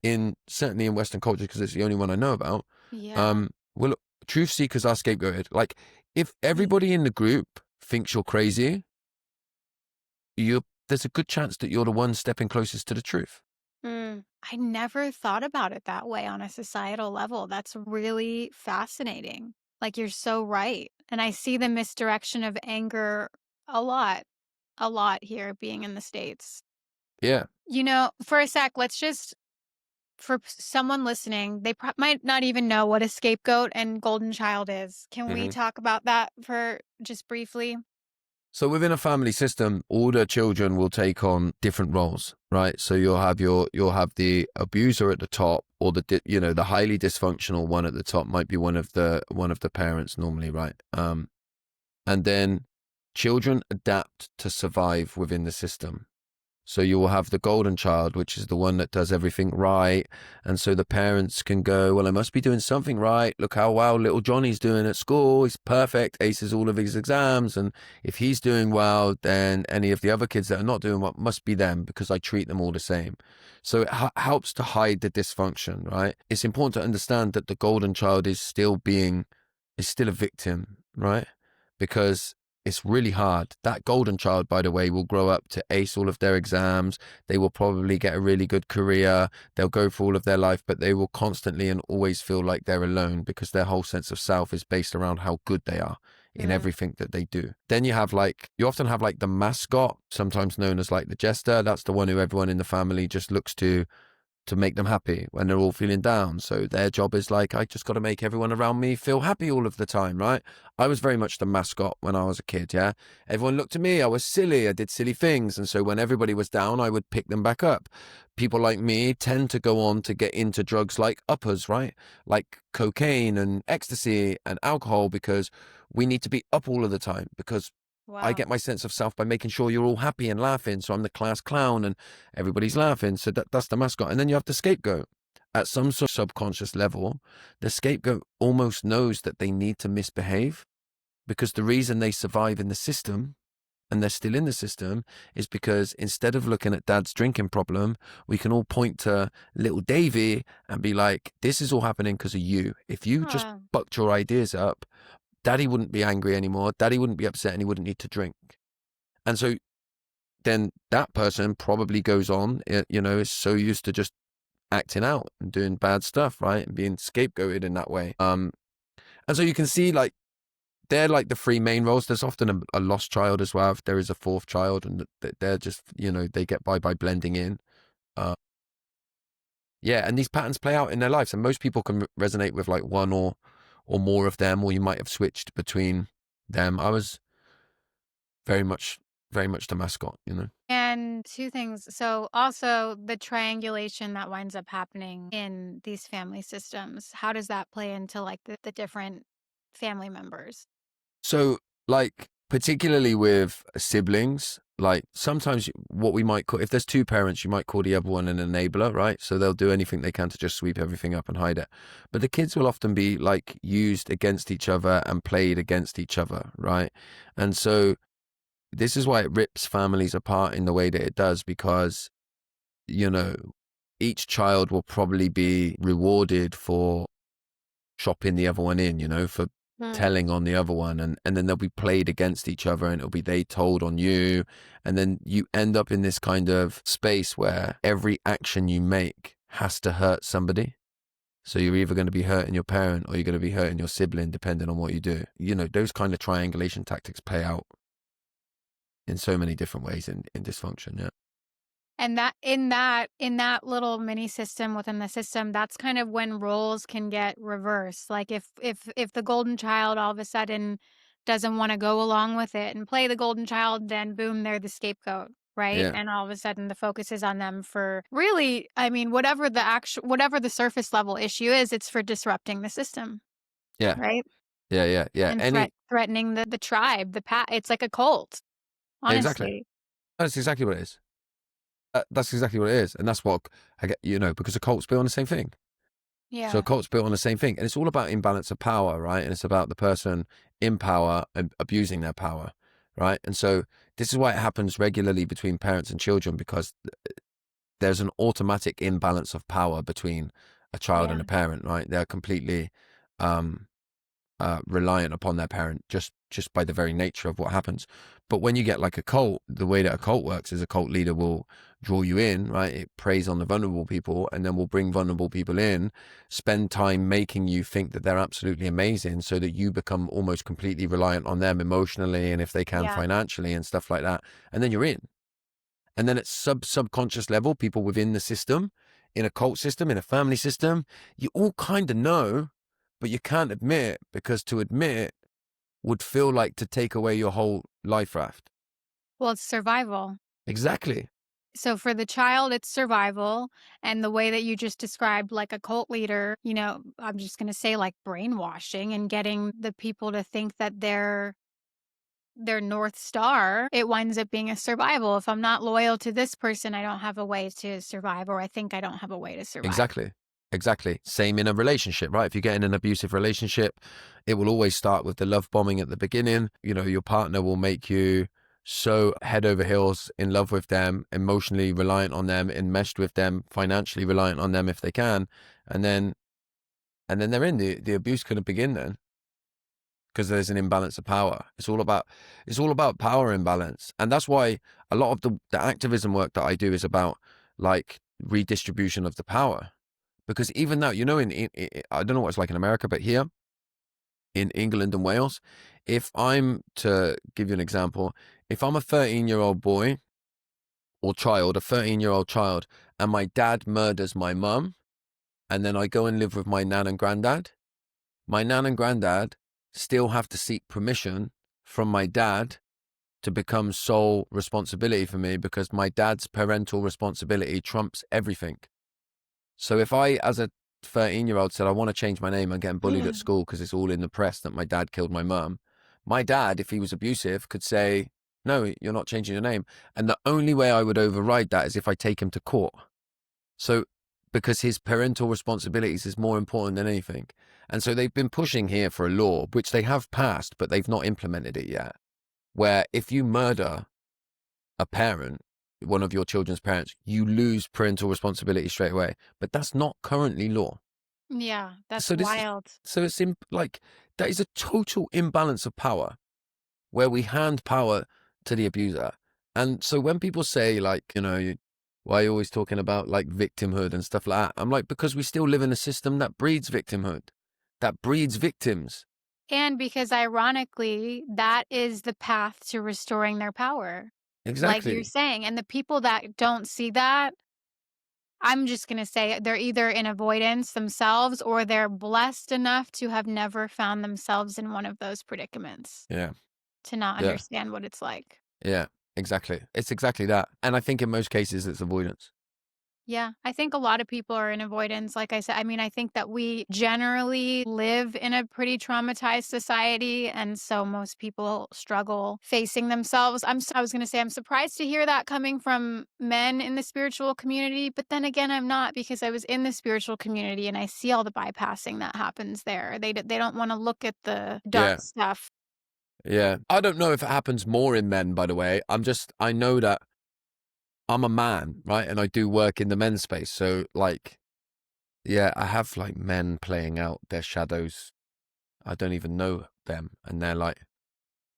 certainly in Western culture, because it's the only one I know about, Yeah. well, truth seekers are scapegoated. Like, if Yeah. everybody in the group thinks you're crazy, there's a good chance that you're the one stepping closest to the truth. I never thought about it that way on a societal level. That's really fascinating. Like, you're so right. And I see the misdirection of anger a lot, a lot here being in the States. Yeah. For a sec, let's just, for someone listening, they might not even know what a scapegoat and golden child is. Can we hmm talk about that for just briefly? So within a family system, all the children will take on different roles, right? So you'll have the abuser at the top, or the highly dysfunctional one at the top might be one of the parents normally, right? And then children adapt to survive within the system. So you will have the golden child, which is the one that does everything right. And so the parents can go, well, I must be doing something right. Look how well little Johnny's doing at school. He's perfect, aces all of his exams. And if he's doing well, then any of the other kids that are not doing well must be them, because I treat them all the same. So it helps to hide the dysfunction, right? It's important to understand that the golden child is still a victim, right? Because it's really hard. That golden child, by the way, will grow up to ace all of their exams. They will probably get a really good career. They'll go for all of their life, but they will constantly and always feel like they're alone, because their whole sense of self is based around how good they are in Mm, everything that they do. Then you often have like the mascot, sometimes known as like the jester. That's the one who everyone in the family just looks to make them happy when they're all feeling down. So their job is like, I just got to make everyone around me feel happy all of the time, right? I was very much the mascot when I was a kid, yeah? Everyone looked at me, I was silly, I did silly things. And so when everybody was down, I would pick them back up. People like me tend to go on to get into drugs like uppers, right? Like cocaine and ecstasy and alcohol, because we need to be up all of the time, because I wow. get my sense of self by making sure you're all happy and laughing. So I'm the class clown and everybody's laughing. So that's the mascot. And then you have the scapegoat. At some sort of subconscious level, the scapegoat almost knows that they need to misbehave, because the reason they survive in the system, and they're still in the system, is because instead of looking at dad's drinking problem, we can all point to little Davy and be like, this is all happening because of you. If you just Oh, bucked your ideas up, daddy wouldn't be angry anymore. Daddy wouldn't be upset, and he wouldn't need to drink. And so then that person probably goes on, is so used to just acting out and doing bad stuff, right? And being scapegoated in that way. And so you can see, like, they're like the three main roles. There's often a lost child as well, if there is a fourth child, and they're just, they get by blending in. Uh, yeah, and these patterns play out in their lives, and most people can resonate with like one or more of them, or you might have switched between them. I was very much, very much the mascot. and two things. So, also the triangulation that winds up happening in these family systems. How does that play into like the different family members? So, like, particularly with siblings, like sometimes what we might call, if there's two parents, you might call the other one an enabler, right? So they'll do anything they can to just sweep everything up and hide it. But the kids will often be like used against each other and played against each other, right? And so this is why it rips families apart in the way that it does, because, you know, each child will probably be rewarded for chopping the other one in, for Mm. telling on the other one. And then they'll be played against each other, and it'll be they told on you. And then you end up in this kind of space where every action you make has to hurt somebody. So you're either going to be hurting your parent or you're going to be hurting your sibling, depending on what you do. Those kind of triangulation tactics play out in so many different ways in dysfunction. Yeah. And that little mini system within the system, that's kind of when roles can get reversed. Like if the golden child all of a sudden doesn't want to go along with it and play the golden child, then boom, they're the scapegoat, right? Yeah. And all of a sudden the focus is on them for really, I mean, whatever the surface level issue is, it's for disrupting the system, Yeah. right? Yeah. Yeah. Yeah. And threatening the tribe, it's like a cult, Exactly. honestly. That's exactly what it is. That's exactly what it is. And that's what I get, because a cult's built on the same thing. So a Yeah. cult's built on the same thing. And it's all about imbalance of power, right? And it's about the person in power and abusing their power, right? And so this is why it happens regularly between parents and children, because there's an automatic imbalance of power between a child Yeah. and a parent, right? They're completely um, reliant upon their parent just by the very nature of what happens. But when you get like a cult, the way that a cult works is a cult leader will draw you in, right? It preys on the vulnerable people and then will bring vulnerable people in, spend time making you think that they're absolutely amazing so that you become almost completely reliant on them emotionally and if they can Yeah. financially and stuff like that. And then you're in. And then at subconscious level, people within the system, in a cult system, in a family system, you all kind of know, but you can't admit because to admit it would feel like to take away your whole life raft. Well, it's survival. Exactly. So for the child, it's survival. And the way that you just described, like a cult leader, I'm just going to say like brainwashing and getting the people to think that they're their North Star, it winds up being a survival. If I'm not loyal to this person, I don't have a way to survive, or I think I don't have a way to survive. Exactly. Exactly. Same in a relationship, right? If you get in an abusive relationship, it will always start with the love bombing at the beginning. You know, your partner will make you so head over heels in love with them, emotionally reliant on them, enmeshed with them, financially reliant on them if they can. And then they're in the abuse couldn't begin then because there's an imbalance of power. It's all about power imbalance. And that's why a lot of the activism work that I do is about like redistribution of the power. Because even though, I don't know what it's like in America, but here in England and Wales, if I'm to give you an example, if I'm a 13-year-old boy or child, a 13-year-old child, and my dad murders my mum, and then I go and live with my nan and granddad still have to seek permission from my dad to become sole responsibility for me because my dad's parental responsibility trumps everything. So if I, as a 13-year-old said, I want to change my name, I'm getting bullied at school because it's all in the press that my dad killed my mum. My dad, if he was abusive, could say, no, you're not changing your name. And the only way I would override that is if I take him to court. So because his parental responsibilities is more important than anything. And so they've been pushing here for a law, which they have passed, but they've not implemented it yet, where if you murder a parent, one of your children's parents, you lose parental responsibility straight away. But that's not currently law. Yeah, that's So this is wild. so it's like that is a total imbalance of power where we hand power to the abuser. And so when people say like, why are you always talking about like victimhood and stuff like that? I'm like, because we still live in a system that breeds victimhood, that breeds victims. And because ironically, that is the path to restoring their power, like you're Exactly. saying. And the people that don't see that, I'm just going to say they're either in avoidance themselves or they're blessed enough to have never found themselves in one of those predicaments Yeah. to not Yeah. understand what it's like. Yeah. Exactly. It's exactly that. And I think in most cases it's avoidance. Yeah, I think a lot of people are in avoidance. Like I said, I mean, I think that we generally live in a pretty traumatized society. And so most people struggle facing themselves. I was going to say, I'm surprised to hear that coming from men in the spiritual community. But then again, I'm not because I was in the spiritual community and I see all the bypassing that happens there. They don't want to look at the dark Yeah. stuff. Yeah. I don't know if it happens more in men, by the way. I know that I'm a man, right? And I do work in the men's space. So, like, yeah, I have like men playing out their shadows. I don't even know them. And they're like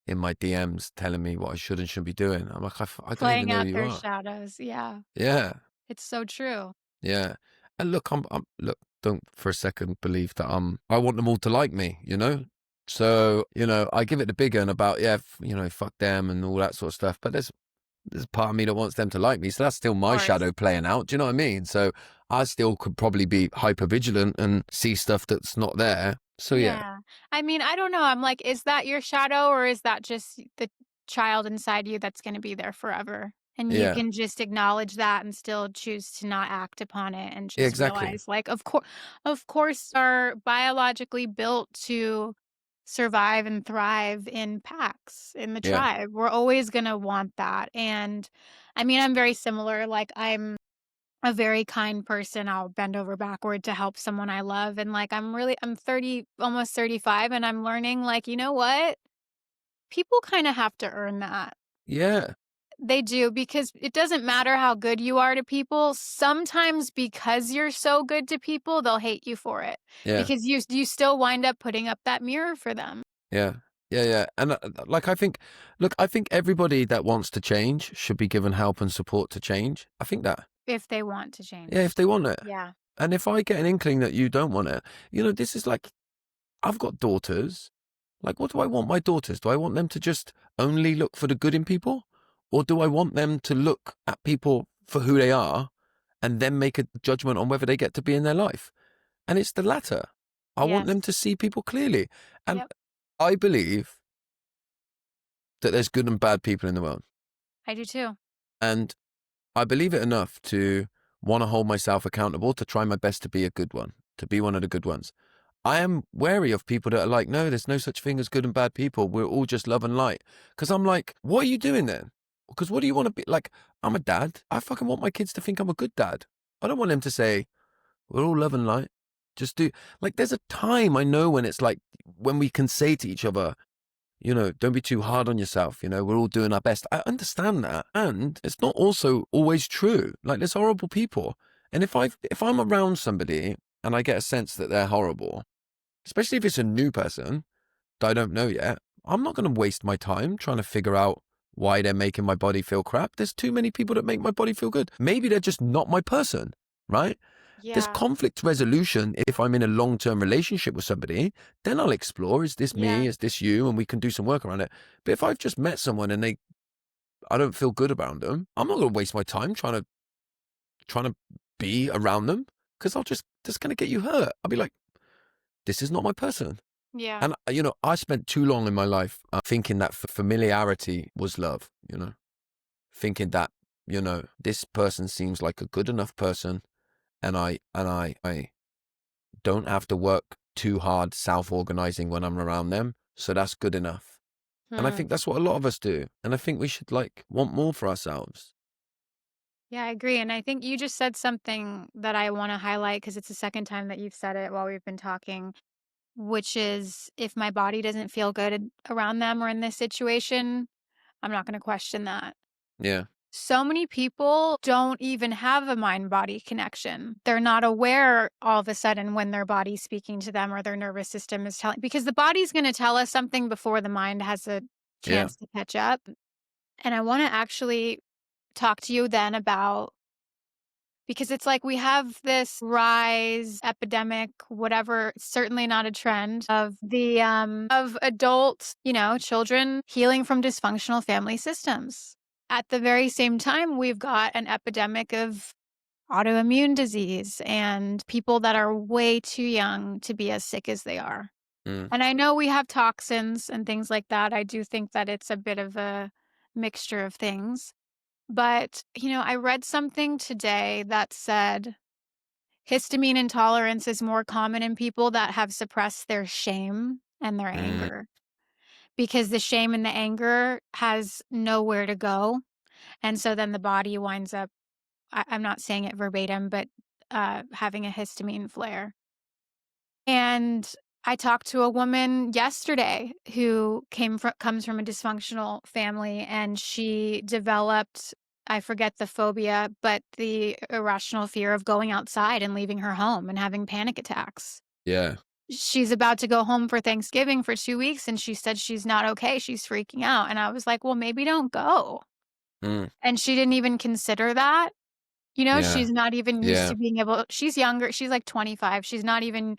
in my DMs telling me what I should and shouldn't be doing. I'm like, I don't even Playing know who out you their are. shadows. Yeah, Yeah. it's so true. Yeah. And look, look, don't for a second believe that I want them all to like me, So, I give it the big one about, yeah, fuck them and all that sort of stuff. But there's a part of me that wants them to like me. So that's still Of my course. shadow playing out. Do you know what I mean? So I still could probably be hyper vigilant and see stuff that's not there. So yeah, Yeah. I mean, I don't know. I'm like, is that your shadow or is that just the child inside you that's going to be there forever? And you yeah, can just acknowledge that and still choose to not act upon it and yeah, just exactly. realize like of course are biologically built to survive and thrive in packs in the Yeah, tribe. We're always going to want that. And I mean, I'm very similar. Like I'm a very kind person. I'll bend over backward to help someone I love, and, like, I'm 30, almost 35, and I'm learning, like, you know what? People kinda have to earn that. yeah, They do, because it doesn't matter how good you are to people. Sometimes because you're so good to people, they'll hate you for it Yeah. because you still wind up putting up that mirror for them Yeah. Yeah, yeah. And like, I think, look, I think everybody that wants to change should be given help and support to change. I think that. if they want to Yeah, change. if they want it. Yeah. And if I get an inkling that you don't want it, this is like, I've got daughters. Like, what do I want my daughters? Do I want them to just only look for the good in people? Or do I want them to look at people for who they are and then make a judgment on whether they get to be in their life? And it's the latter. I want them Yes. to see people clearly. And Yep. I believe that there's good and bad people in the world. I do too. And I believe it enough to want to hold myself accountable to try my best to be a good one, to be one of the good ones. I am wary of people that are like, no, there's no such thing as good and bad people. We're all just love and light. Because I'm like, what are you doing then? Because what do you want to be? Like, I'm a dad. I fucking want my kids to think I'm a good dad. I don't want them to say, we're all love and light. Just do, like, there's a time I know when it's like, when we can say to each other, don't be too hard on yourself. We're all doing our best. I understand that. And it's not also always true. Like, there's horrible people. And if I'm around somebody and I get a sense that they're horrible, especially if it's a new person that I don't know yet, I'm not going to waste my time trying to figure out why they're making my body feel crap. There's too many people that make my body feel good. Maybe they're just not my person, right? There's Yeah. conflict resolution. If I'm in a long-term relationship with somebody, then I'll explore, is this me? Yeah. Is this you? And we can do some work around it. But if I've just met someone and I don't feel good about them, I'm not going to waste my time trying to be around them, because that's going to get you hurt. I'll be like, this is not my person. Yeah. And, I spent too long in my life thinking that familiarity was love, thinking that, this person seems like a good enough person, and I don't have to work too hard self-organizing when I'm around them. So that's good enough. And I Hmm. think that's what a lot of us do. And I think we should want more for ourselves. Yeah, I agree. And I think you just said something that I want to highlight because it's the second time that you've said it while we've been talking, which is if my body doesn't feel good around them or in this situation, I'm not going to question that. Yeah. So many people don't even have a mind body connection. They're not aware all of a sudden when their body's speaking to them or their nervous system is telling, because the body's going to tell us something before the mind has a Yeah. chance to catch up. And I want to actually talk to you then about, because it's like we have this rise, epidemic, whatever, it's certainly not a trend of the of adults, children healing from dysfunctional family systems. At the very same time, we've got an epidemic of autoimmune disease and people that are way too young to be as sick as they are. Mm. And I know we have toxins and things like that. I do think that it's a bit of a mixture of things. But, I read something today that said histamine intolerance is more common in people that have suppressed their shame and their Mm. anger, because the shame and the anger has nowhere to go. And so then the body winds up, I'm not saying it verbatim, but having a histamine flare. And I talked to a woman yesterday who comes from a dysfunctional family, and she developed, I forget the phobia, but the irrational fear of going outside and leaving her home and having panic attacks. Yeah. She's about to go home for Thanksgiving for 2 weeks, and she said she's not okay, she's freaking out, and I was like, "Well, maybe don't go." Mm. And she didn't even consider that. Yeah. She's not even used Yeah. to being able, she's younger, she's like 25, she's not even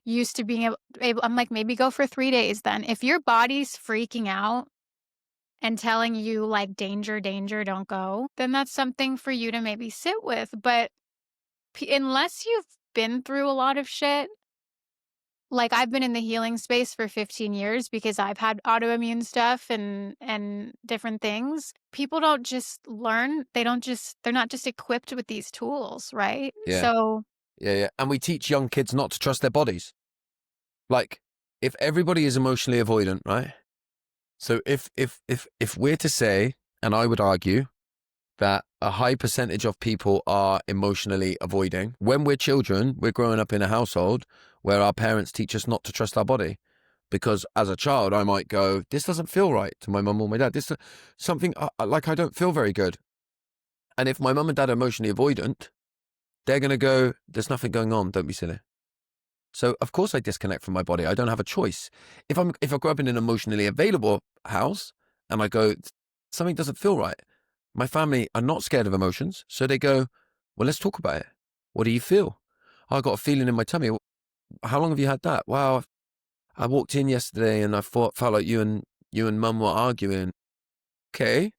used to being able I'm like, "Maybe go for 3 days then." If your body's freaking out and telling you, like, "Danger, danger, don't go," then that's something for you to maybe sit with, but unless you've been through a lot of shit, like, I've been in the healing space for 15 years because I've had autoimmune stuff and different things. People don't just learn, they're not just equipped with these tools, right? Yeah. So Yeah. Yeah. And we teach young kids not to trust their bodies. Like, if everybody is emotionally avoidant, right? So if we're to say, and I would argue that a high percentage of people are emotionally avoiding. When we're children, we're growing up in a household where our parents teach us not to trust our body. Because as a child, I might go, this doesn't feel right to my mum or my dad. This something like I don't feel very good. And if my mum and dad are emotionally avoidant, they're going to go, there's nothing going on. Don't be silly. So of course I disconnect from my body. I don't have a choice. If I grow up in an emotionally available house and I go, something doesn't feel right, my family are not scared of emotions. So they go, well, let's talk about it. What do you feel? "Oh, I got a feeling in my tummy. How long have you had that? Wow, I walked in yesterday and I felt like you and mum were arguing. Okay.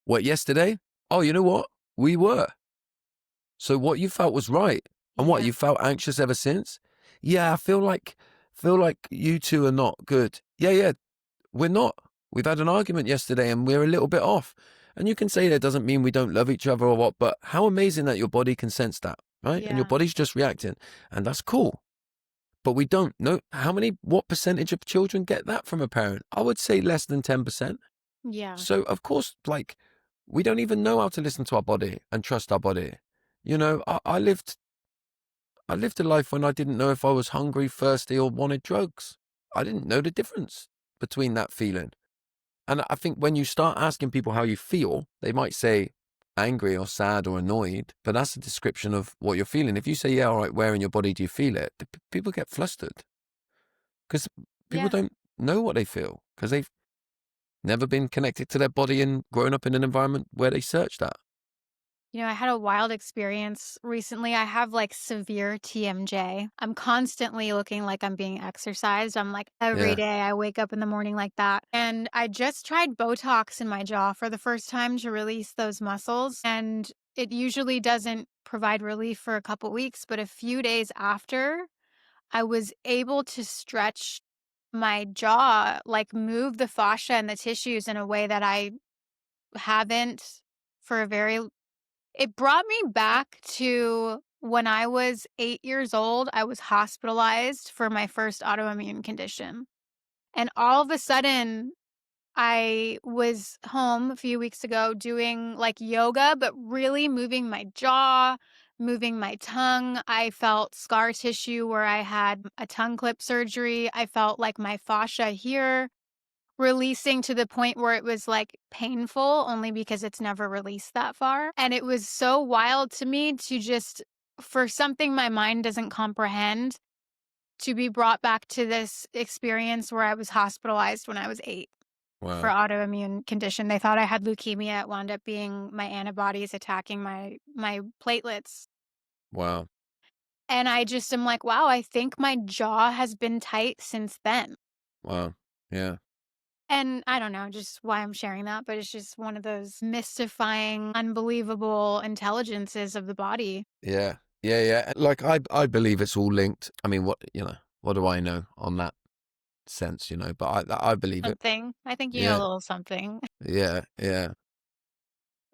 What, yesterday? Oh, you know what? We were. So what you felt was right. And what, Yeah. you felt anxious ever since? Yeah, I feel like you two are not good. Yeah, yeah, we're not. We've had an argument yesterday and we're a little bit off. And you can say that doesn't mean we don't love each other or what, but how amazing that your body can sense that, right? And your Yeah. body's just reacting. And that's cool. But we don't know what percentage of children get that from a parent? I would say less than 10%. Yeah. So of course, like, we don't even know how to listen to our body and trust our body. I lived a life when I didn't know if I was hungry, thirsty, or wanted drugs. I didn't know the difference between that feeling. And I think when you start asking people how you feel, they might say angry or sad or annoyed, but that's a description of what you're feeling. If you say, yeah, all right, where in your body do you feel it? People get flustered because people Yeah. don't know what they feel because they've never been connected to their body and grown up in an environment where they search that. I had a wild experience recently. I have like severe TMJ. I'm constantly looking like I'm being exercised. I'm like every Yeah. day I wake up in the morning like that. And I just tried Botox in my jaw for the first time to release those muscles. And it usually doesn't provide relief for a couple weeks, but a few days after, I was able to stretch my jaw, like move the fascia and the tissues in a way that I haven't for a very it brought me back to when I was 8 years old. I was hospitalized for my first autoimmune condition, and all of a sudden, I was home a few weeks ago doing, like, yoga, but really moving my jaw, moving my tongue. I felt scar tissue where I had a tongue clip surgery. I felt like my fascia here releasing to the point where it was, like, painful only because it's never released that far, and it was so wild to me to just for something my mind doesn't comprehend, to be brought back to this experience where I was hospitalized when I was 8 for Wow. autoimmune condition. They thought I had leukemia. It wound up being my antibodies attacking my platelets, Wow. and I just am like, "Wow, I think my jaw has been tight since then." Wow. Yeah. And I don't know just why I'm sharing that, but it's just one of those mystifying, unbelievable intelligences of the body. Yeah. Yeah. Yeah. Like I believe it's all linked. I mean, what do I know on that sense, but I believe it. Something. I think you know a Yeah. little something. Yeah. Yeah.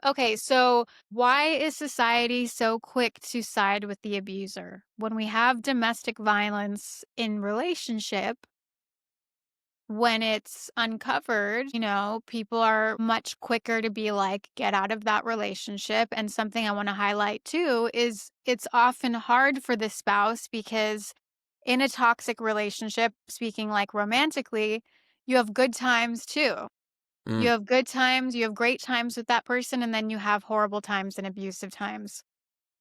Okay, so why is society so quick to side with the abuser? When we have domestic violence in relationship, when it's uncovered, people are much quicker to be like, get out of that relationship. And something I want to highlight too is it's often hard for the spouse because in a toxic relationship, speaking like romantically, you have good times too. You Mm. have good times, you have great times with that person, and then you have horrible times and abusive times.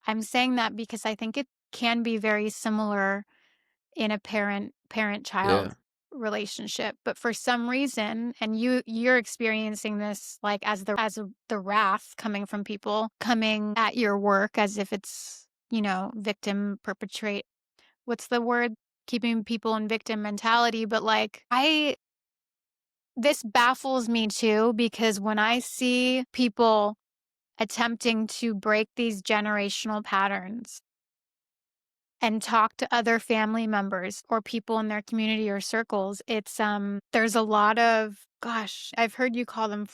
I'm saying that because I think it can be very similar in a parent-child Yeah. relationship, but for some reason and you're experiencing this, like, the wrath coming from people coming at your work as if it's, victim perpetrate what's the word? Keeping people in victim mentality, but, like, I this baffles me too because when I see people attempting to break these generational patterns and talk to other family members or people in their community or circles, there's a lot of gosh, I've heard you call them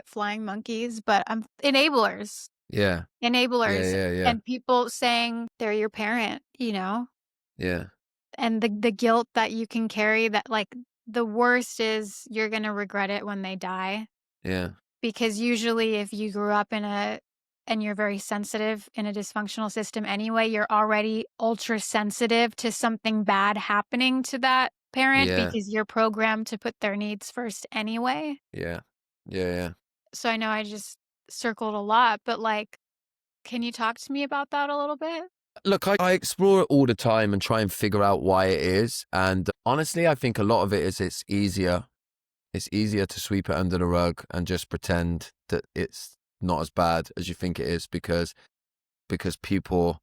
flying monkeys, but enablers, Yeah. Yeah. enablers, Yeah. Yeah. and people saying they're your parent, Yeah. and the guilt that you can carry that like the worst is you're gonna regret it when they die. Yeah. Because usually if you grew up and you're very sensitive in a dysfunctional system anyway, you're already ultra sensitive to something bad happening to that parent Yeah. because you're programmed to put their needs first anyway. Yeah. Yeah. Yeah. So I know I just circled a lot, but, like, can you talk to me about that a little bit? Look, I explore it all the time and try and figure out why it is. And honestly, I think a lot of it is it's easier. It's easier to sweep it under the rug and just pretend that it's not as bad as you think it is because people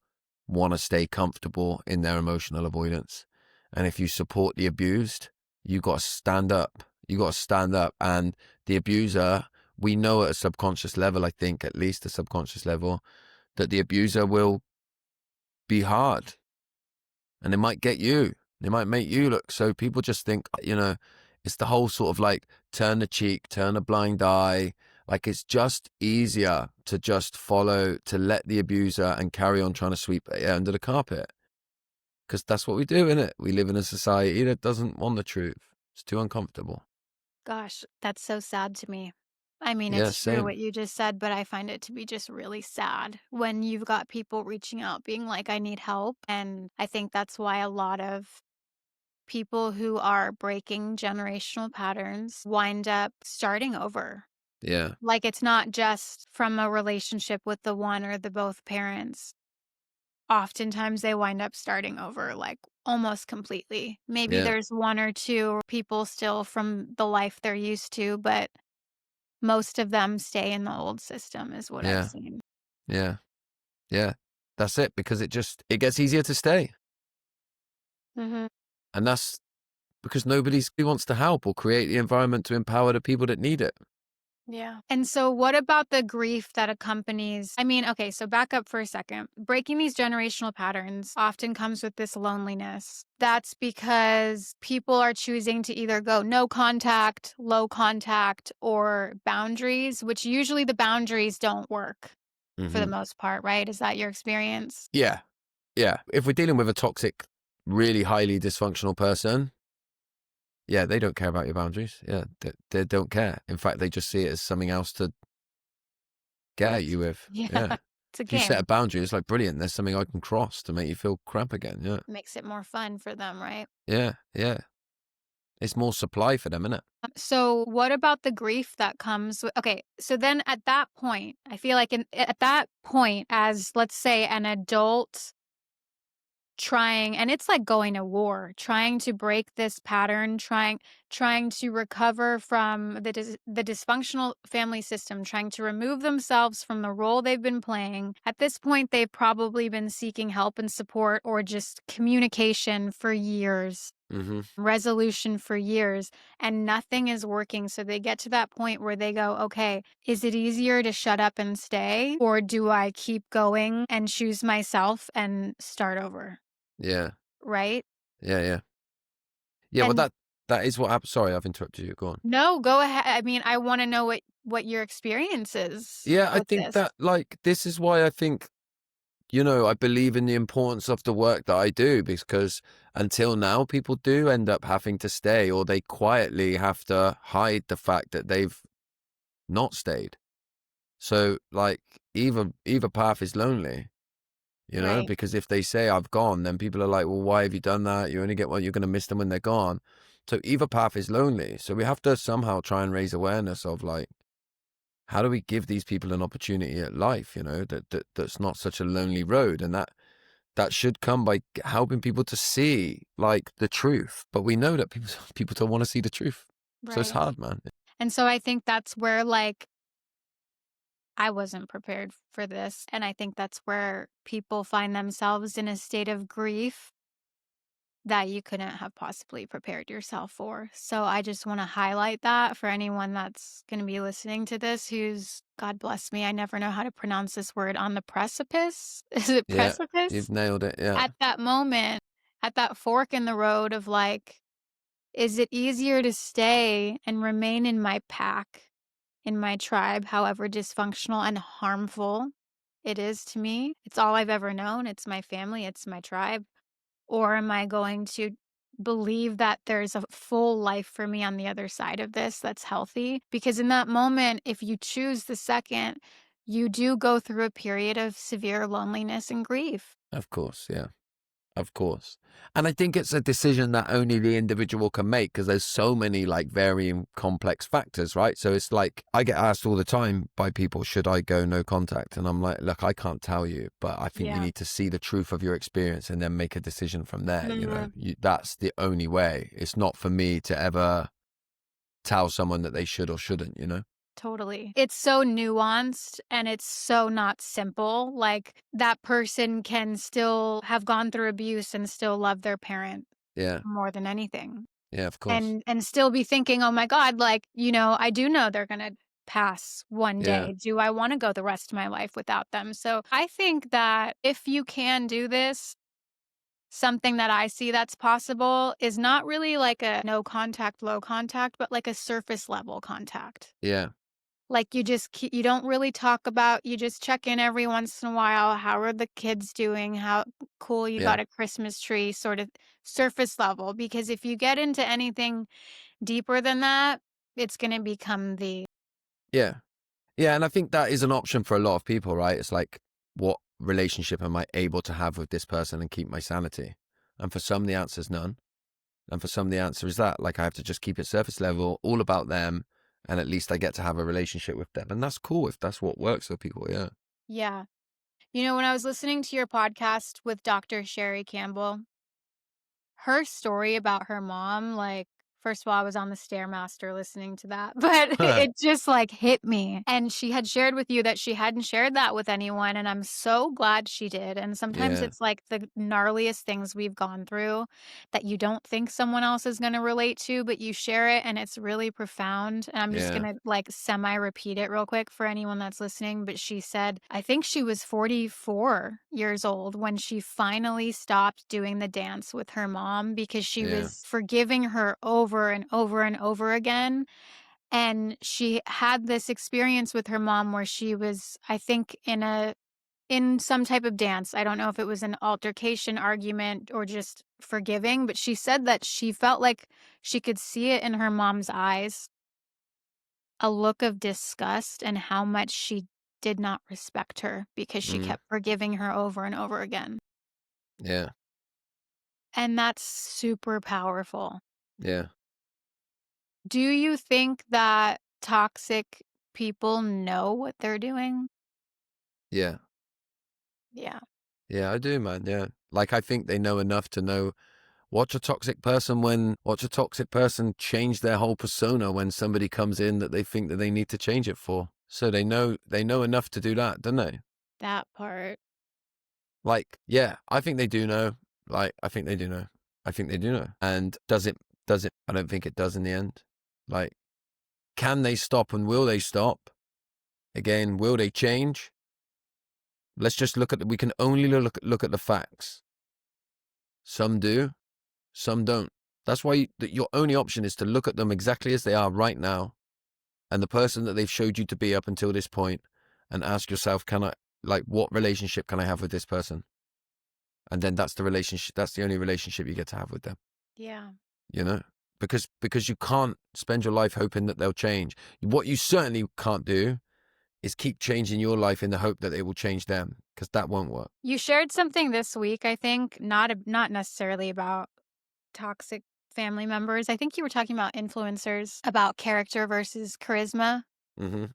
want to stay comfortable in their emotional avoidance. And if you support the abused, you got to stand up. You got to stand up. And the abuser, we know at a subconscious level, I think, at least a subconscious level, that the abuser will be hard and they might get you. They might make you look. So people just think, it's the whole sort of like turn the cheek, turn a blind eye. Like it's just easier to just follow, to let the abuser and carry on trying to sweep it under the carpet. Because that's what we do, innit? We live in a society that doesn't want the truth. It's too uncomfortable. Gosh, that's so sad to me. I mean, Yeah, it's true what same. you just said, but I find it to be just really sad when you've got people reaching out being like, "I need help." And I think that's why a lot of people who are breaking generational patterns wind up starting over. Yeah, Like, it's not just from a relationship with the one or the both parents. Oftentimes, they wind up starting over, like, almost completely. Maybe yeah, there's 1 or 2 people still from the life they're used to, but most of them stay in the old system is what I've yeah, seen. yeah, yeah. That's it, because it gets easier to stay. Mhm. And that's because nobody wants to help or create the environment to empower the people that need it. Yeah. And so what about the grief that accompanies I mean, okay, so back up for a second. Breaking these generational patterns often comes with this loneliness. That's because people are choosing to either go no contact, low contact, or boundaries, which usually the boundaries don't work for the Hmm. most part, right? Is that your experience? Yeah, yeah. If we're dealing with a toxic, really highly dysfunctional person, yeah, they don't care about your boundaries. Yeah, they don't care. In fact, they just see it as something else to get at It's you with. yeah, Yeah. it's a If you set a game. boundary, it's like brilliant. There's something I can cross to make you feel crap again. Yeah. Makes it more fun for them, right? Yeah. Yeah. It's more supply for them, isn't it? So what about the grief that comes with okay, so then at that point, I feel like at that point as let's say an adult trying and it's like going to war, trying to break this pattern, trying to recover from the dysfunctional family system, trying to remove themselves from the role they've been playing. At this point, they've probably been seeking help and support or just communication for years, Hmm. resolution for years, and nothing is working. So they get to that point where they go, okay, is it easier to shut up and stay? Or do I keep going and choose myself and start over? Yeah. Right? Yeah. Yeah. Yeah. Well, And that is what happened. Sorry, I've interrupted you. Go on. no, go ahead. I mean, I want to know what your experience is Yeah, I with think this. that like this is why I think I believe in the importance of the work that I do, because until now, people do end up having to stay, or they quietly have to hide the fact that they've not stayed. So, like, either path is lonely, Right. because if they say I've gone, then people are like, well, why have you done that? You only get what you're going to miss them when they're gone. So either path is lonely. So we have to somehow try and raise awareness of like, how do we give these people an opportunity at life? That's not such a lonely road, and that should come by helping people to see like the truth. But we know that people don't want to see the truth, so it's Right. hard, man. And so I think that's where like I wasn't prepared for this and I think that's where people find themselves in a state of grief that you couldn't have possibly prepared yourself for. So I just want to highlight that for anyone that's going to be listening to this who's God bless me, I never know how to pronounce this word on the precipice. Is it Yeah, precipice? you've nailed it. Yeah, At that moment, at that fork in the road of like, is it easier to stay and remain in my pack, in my tribe, however dysfunctional and harmful it is to me? It's all I've ever known. It's my family, it's my tribe. Or am I going to believe that there's a full life for me on the other side of this that's healthy? Because in that moment, if you choose the second, you do go through a period of severe loneliness and grief. of course. Yeah, Of course. And I think it's a decision that only the individual can make because there's so many like varying complex factors, right? So it's like I get asked all the time by people, should I go no contact? And I'm like, look, I can't tell you, but I think we Yeah. need to see the truth of your experience and then make a decision from there. Mhm. That's the only way. It's not for me to ever tell someone that they should or shouldn't. Totally. It's so nuanced and it's so not simple. Like, that person can still have gone through abuse and still love their parent Yeah. more than anything. Yeah, of course. And still be thinking, "Oh my god, like, I do know they're gonna pass one Yeah. day. Do I wanna go the rest of my life without them?" So, I think that if you can do this, something that I see that's possible is not really like a no contact, low contact, but like a surface level contact. Yeah. Like, you don't really talk about, you just check in every once in a while. How are the kids doing? How cool you Yeah. got a Christmas tree, sort of surface level, because if you get into anything deeper than that, it's gonna become the Yeah. Yeah, and I think that is an option for a lot of people, right? It's like, what relationship am I able to have with this person and keep my sanity? And for some, the answer is none. And for some, the answer is that. Like, I have to just keep it surface level, all about them, and at least I get to have a relationship with them. And that's cool if that's what works for people. Yeah. Yeah. When I was listening to your podcast with Dr. Sherry Campbell, her story about her mom, like, first of all, I was on the Stairmaster listening to that, but it just, like, hit me, and she had shared with you that she hadn't shared that with anyone, and I'm so glad she did, and sometimes Yeah. it's, like, the gnarliest things we've gone through that you don't think someone else is gonna relate to, but you share it, and it's really profound, and I'm just Yeah. gonna, like, semi-repeat it real quick for anyone that's listening, but she said, I think she was 44 years old when she finally stopped doing the dance with her mom because she Yeah. was forgiving her over and over and over again. And she had this experience with her mom where she was, I think, in some type of dance. I don't know if it was an altercation, argument, or just forgiving, but she said that she felt like she could see it in her mom's eyes, a look of disgust and how much she did not respect her because she Mm. kept forgiving her over and over again. Yeah. And that's super powerful. Yeah. Do you think that toxic people know what they're doing? Yeah. Yeah. Yeah, I do, man. Yeah. Like, I think they know enough to know watch a toxic person change their whole persona when somebody comes in that they think that they need to change it for. So they know enough to do that, don't they? That part. Like, yeah, I think they do know. Like, I think they do know. I think they do know. And does it? I don't think it does in the end. Like, can they stop and will they stop? Again, will they change? Let's just we can only look at the facts. Some do, some don't. That's why your only option is to look at them exactly as they are right now and the person that they've showed you to be up until this point and ask yourself, what relationship can I have with this person? And then that's the relationship, that's the only relationship you get to have with them, Yeah. you know? Because you can't spend your life hoping that they'll change. What you certainly can't do is keep changing your life in the hope that it will change them, because that won't work. You shared something this week, I think, not necessarily about toxic family members. I think you were talking about influencers, about character versus charisma. Hmm.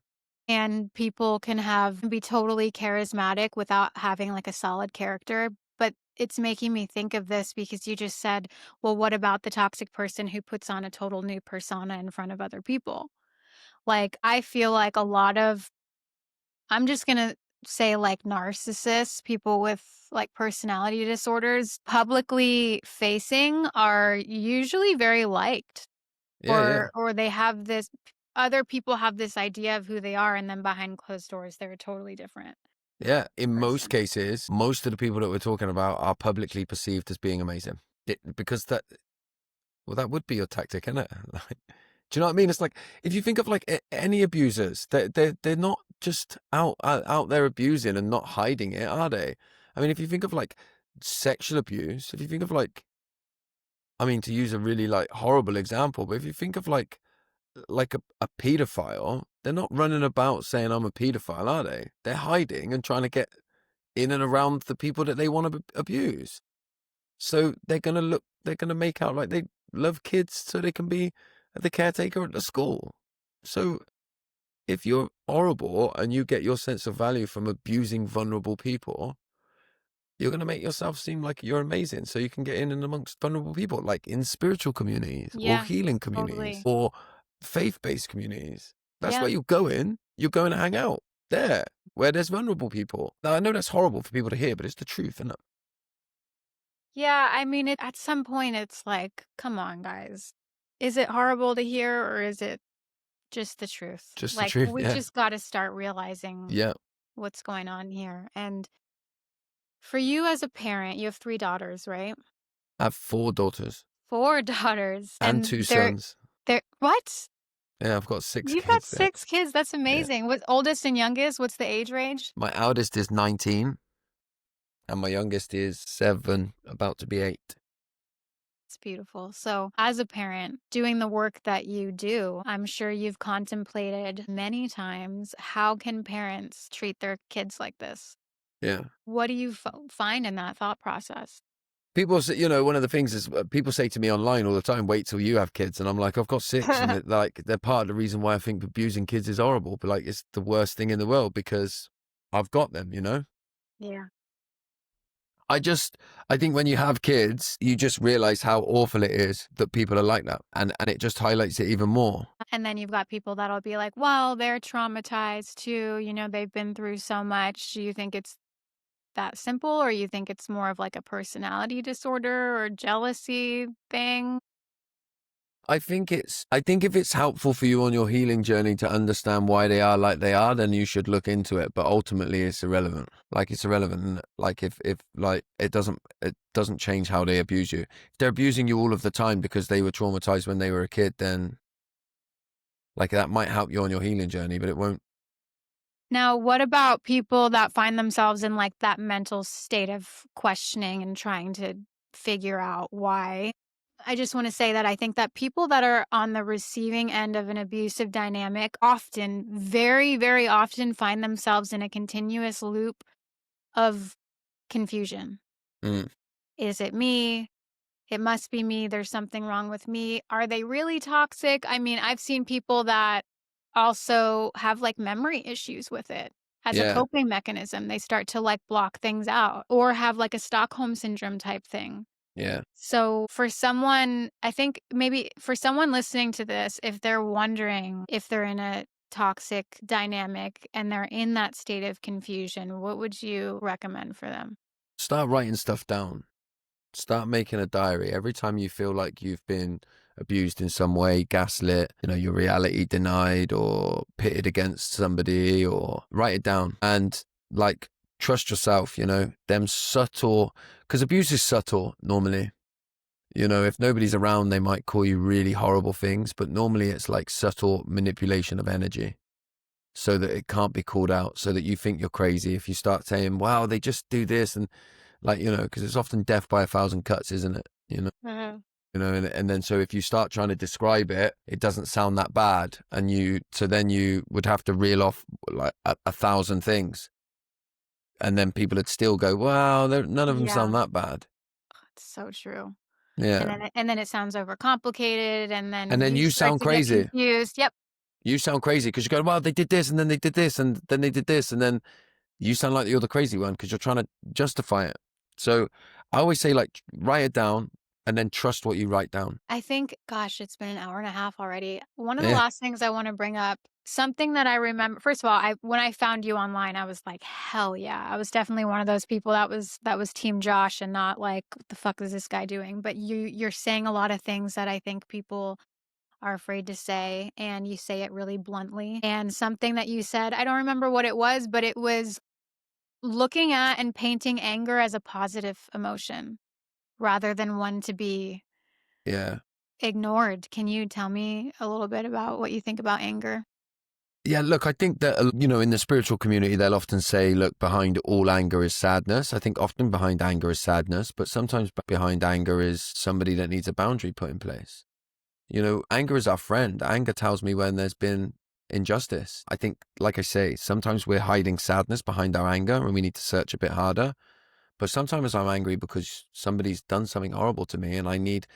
And people be totally charismatic without having like a solid character. But it's making me think of this because you just said, well, what about the toxic person who puts on a total new persona in front of other people? Like, I feel like I'm just going to say like narcissists, people with like personality disorders, publicly facing are usually very liked, Yeah, yeah. or they have this other people have this idea of who they are, and then behind closed doors, they're a totally different Yeah, in most person. cases, most of the people that we're talking about are publicly perceived as being amazing. Because that would be your tactic, isn't it? Like, do you know what I mean? It's like, if you think of like any abusers, they're not just out there abusing and not hiding it, are they? I mean, if you think of like sexual abuse, if you think of like, I mean, to use a really like horrible example, but if you think of like a pedophile, they're not running about saying I'm a pedophile, are they? They're hiding and trying to get in and around the people that they want to abuse. So they're gonna make out like they love kids so they can be the caretaker at the school. So if you're horrible and you get your sense of value from abusing vulnerable people, you're going to make yourself seem like you're amazing. So you can get in and amongst vulnerable people, like in spiritual communities or Yeah, healing communities totally. or faith-based communities. That's Yeah. where you go in. You're going to hang out there where there's vulnerable people. Now, I know that's horrible for people to hear, but it's the truth, isn't it? Yeah, I mean, at some point, it's like, come on, guys. Is it horrible to hear or is it just the truth? Just the Like, truth. we Yeah. just got to start realizing Yeah. what's going on here. And for you as a parent, you have 3 daughters, right? I have 4 daughters 4 daughters, and and 2 sons. they're what? Yeah, I've got 6 You've got kids. Yeah. 6 kids, that's Yeah. amazing. What oldest and youngest, what's the age range? My eldest is 19 and my youngest is 7, about to be 8. It's beautiful. So, as a parent, doing the work that you do, I'm sure you've contemplated many times, how can parents treat their kids like this? Yeah. What do you find in that thought process? People say, one of the things is people say to me online all the time, wait till you have kids. And I'm like, I've got 6. And they're part of the reason why I think abusing kids is horrible. But like, it's the worst thing in the world because I've got them. Yeah. I just, I think when you have kids, you just realize how awful it is that people are like that. And it just highlights it even more. And then you've got people that'll be like, well, they're traumatized too. They've been through so much. Do you think it's that simple, or you think it's more of like a personality disorder or jealousy thing? I think if it's helpful for you on your healing journey to understand why they are like they are, then you should look into it. But ultimately it's irrelevant. Like it's irrelevant. Like if like it doesn't change how they abuse you. If they're abusing you all of the time because they were traumatized when they were a kid, then like that might help you on your healing journey, but it won't. Now, what about people that find themselves in like that mental state of questioning and trying to figure out why? I just want to say that I think that people that are on the receiving end of an abusive dynamic often, very, very often, find themselves in a continuous loop of confusion. Mm, Is it me? It must be me. There's something wrong with me. Are they really toxic? I mean, I've seen people that also have like memory issues with it as a yeah, coping mechanism. They start to like block things out or have like a Stockholm syndrome type thing. yeah. So, for someone, I think maybe for someone listening to this, if they're wondering if they're in a toxic dynamic and they're in that state of confusion, what would you recommend for them? Start writing stuff down. Start making a diary. Every time you feel like you've been abused in some way, gaslit, your reality denied or pitted against somebody, or write it down and like trust yourself, them subtle, because abuse is subtle normally. If nobody's around, they might call you really horrible things, but normally it's like subtle manipulation of energy so that it can't be called out, so that you think you're crazy. If you start saying, wow, they just do this and like, because it's often death by a thousand cuts, isn't it? Mhm. And then so if you start trying to describe it, it doesn't sound that bad. So then you would have to reel off like a thousand things. And then people would still go, wow, none of them Yeah, sound that bad. it's so true. And Yeah. then it sounds overcomplicated, and And then then you you start sound to get crazy. confused. Yep. You sound crazy because you go, well, they did this and then they did this and then they did this. And then you sound like you're the crazy one because you're trying to justify it. So I always say, like, write it down and then trust what you write down. I think, gosh, it's been an hour and a half already. One of the Yeah. last things I want to bring up, something that I remember, first of all, when I found you online, I was like, hell yeah. I was definitely one of those people that was team Josh and not like, what the fuck is this guy doing? But you're saying a lot of things that I think people are afraid to say, and you say it really bluntly. And something that you said, I don't remember what it was, but it was looking at and painting anger as a positive emotion rather than one to be Yeah. ignored. Can you tell me a little bit about what you think about anger? Yeah, look, I think that, in the spiritual community, they'll often say, look, behind all anger is sadness. I think often behind anger is sadness, but sometimes behind anger is somebody that needs a boundary put in place. Anger is our friend. Anger tells me when there's been injustice. I think, like I say, sometimes we're hiding sadness behind our anger and we need to search a bit harder. But sometimes I'm angry because somebody's done something horrible to me, and I need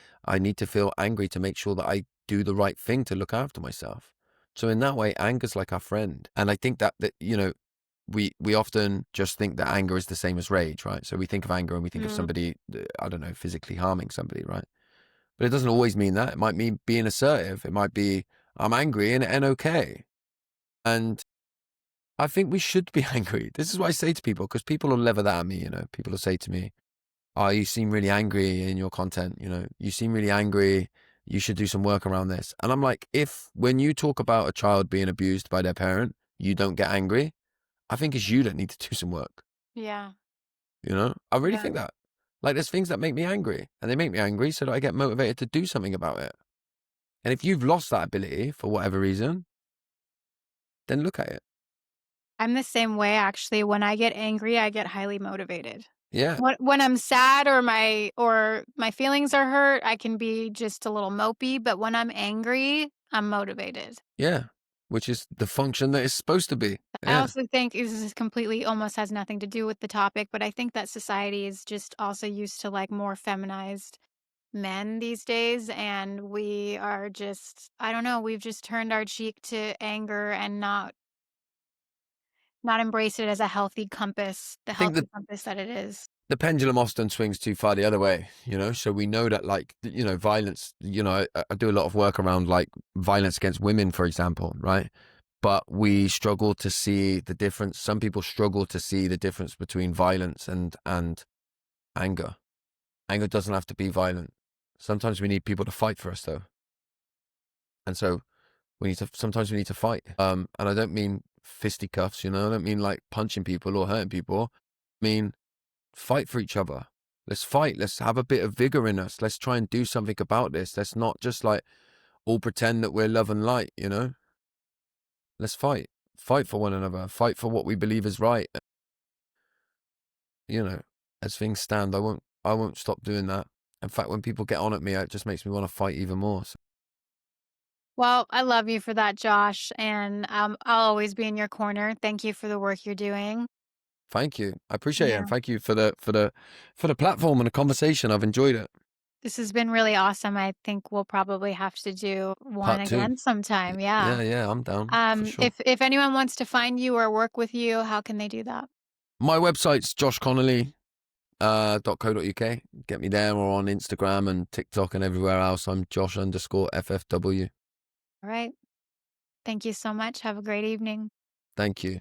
to feel angry to make sure that I do the right thing to look after myself. So in that way, anger's like our friend. And I think that we often just think that anger is the same as rage, right? So we think of anger and we think of Mm. somebody, I don't know, physically harming somebody, right? But it doesn't always mean that. It might mean being assertive. It might be I'm angry and okay. And I think we should be angry. This is what I say to people because people will lever that at me. People will say to me, "Oh, you seem really angry in your content. You seem really angry. You should do some work around this." And I'm like, if when you talk about a child being abused by their parent, you don't get angry, I think it's you that need to do some work. Yeah. I really Yeah. think that. Like, there's things that make me angry, and they make me angry so that I get motivated to do something about it. And if you've lost that ability for whatever reason, then look at it. I'm the same way actually. When I get angry, I get highly motivated. Yeah, When I'm sad or my feelings are hurt, I can be just a little mopey, but when I'm angry, I'm motivated. yeah. Which is the function that it's supposed to be. I Yeah. also think this is completely almost has nothing to do with the topic, but I think that society is just also used to like more feminized men these days, and we are just I don't know, we've just turned our cheek to anger and not embrace it as a healthy compass, the I think healthy that compass that it is. the pendulum often swings too far the other way. So we know that, like, violence, I do a lot of work around like violence against women, for example, right? But we struggle to see the difference. Some people struggle to see the difference between violence and anger. Anger doesn't have to be violent. Sometimes we need people to fight for us, though. And so sometimes we need to fight. And I don't mean fisticuffs, I don't mean like punching people or hurting people. I mean, fight for each other. Let's fight. Let's have a bit of vigor in us. Let's try and do something about this. Let's not just like all pretend that we're love and light. Let's fight. Fight for one another. Fight for what we believe is right. You know, as things stand, I won't stop doing that. In fact, when people get on at me, it just makes me want to fight even more. So, Well, I love you for that, Josh, and I'll always be in your corner. Thank you for the work you're doing. thank you. I appreciate it. Yeah. And thank you for the platform and the conversation. I've enjoyed it. This has been really awesome. I think we'll probably have to do one Part two. again sometime. Yeah. Yeah, yeah, I'm down for sure. If anyone wants to find you or work with you, how can they do that? My website's joshconnolly.co.uk. Get me there or on Instagram and TikTok and everywhere else. I'm Josh_FFW. All right. Thank you so much. Have a great evening. Thank you.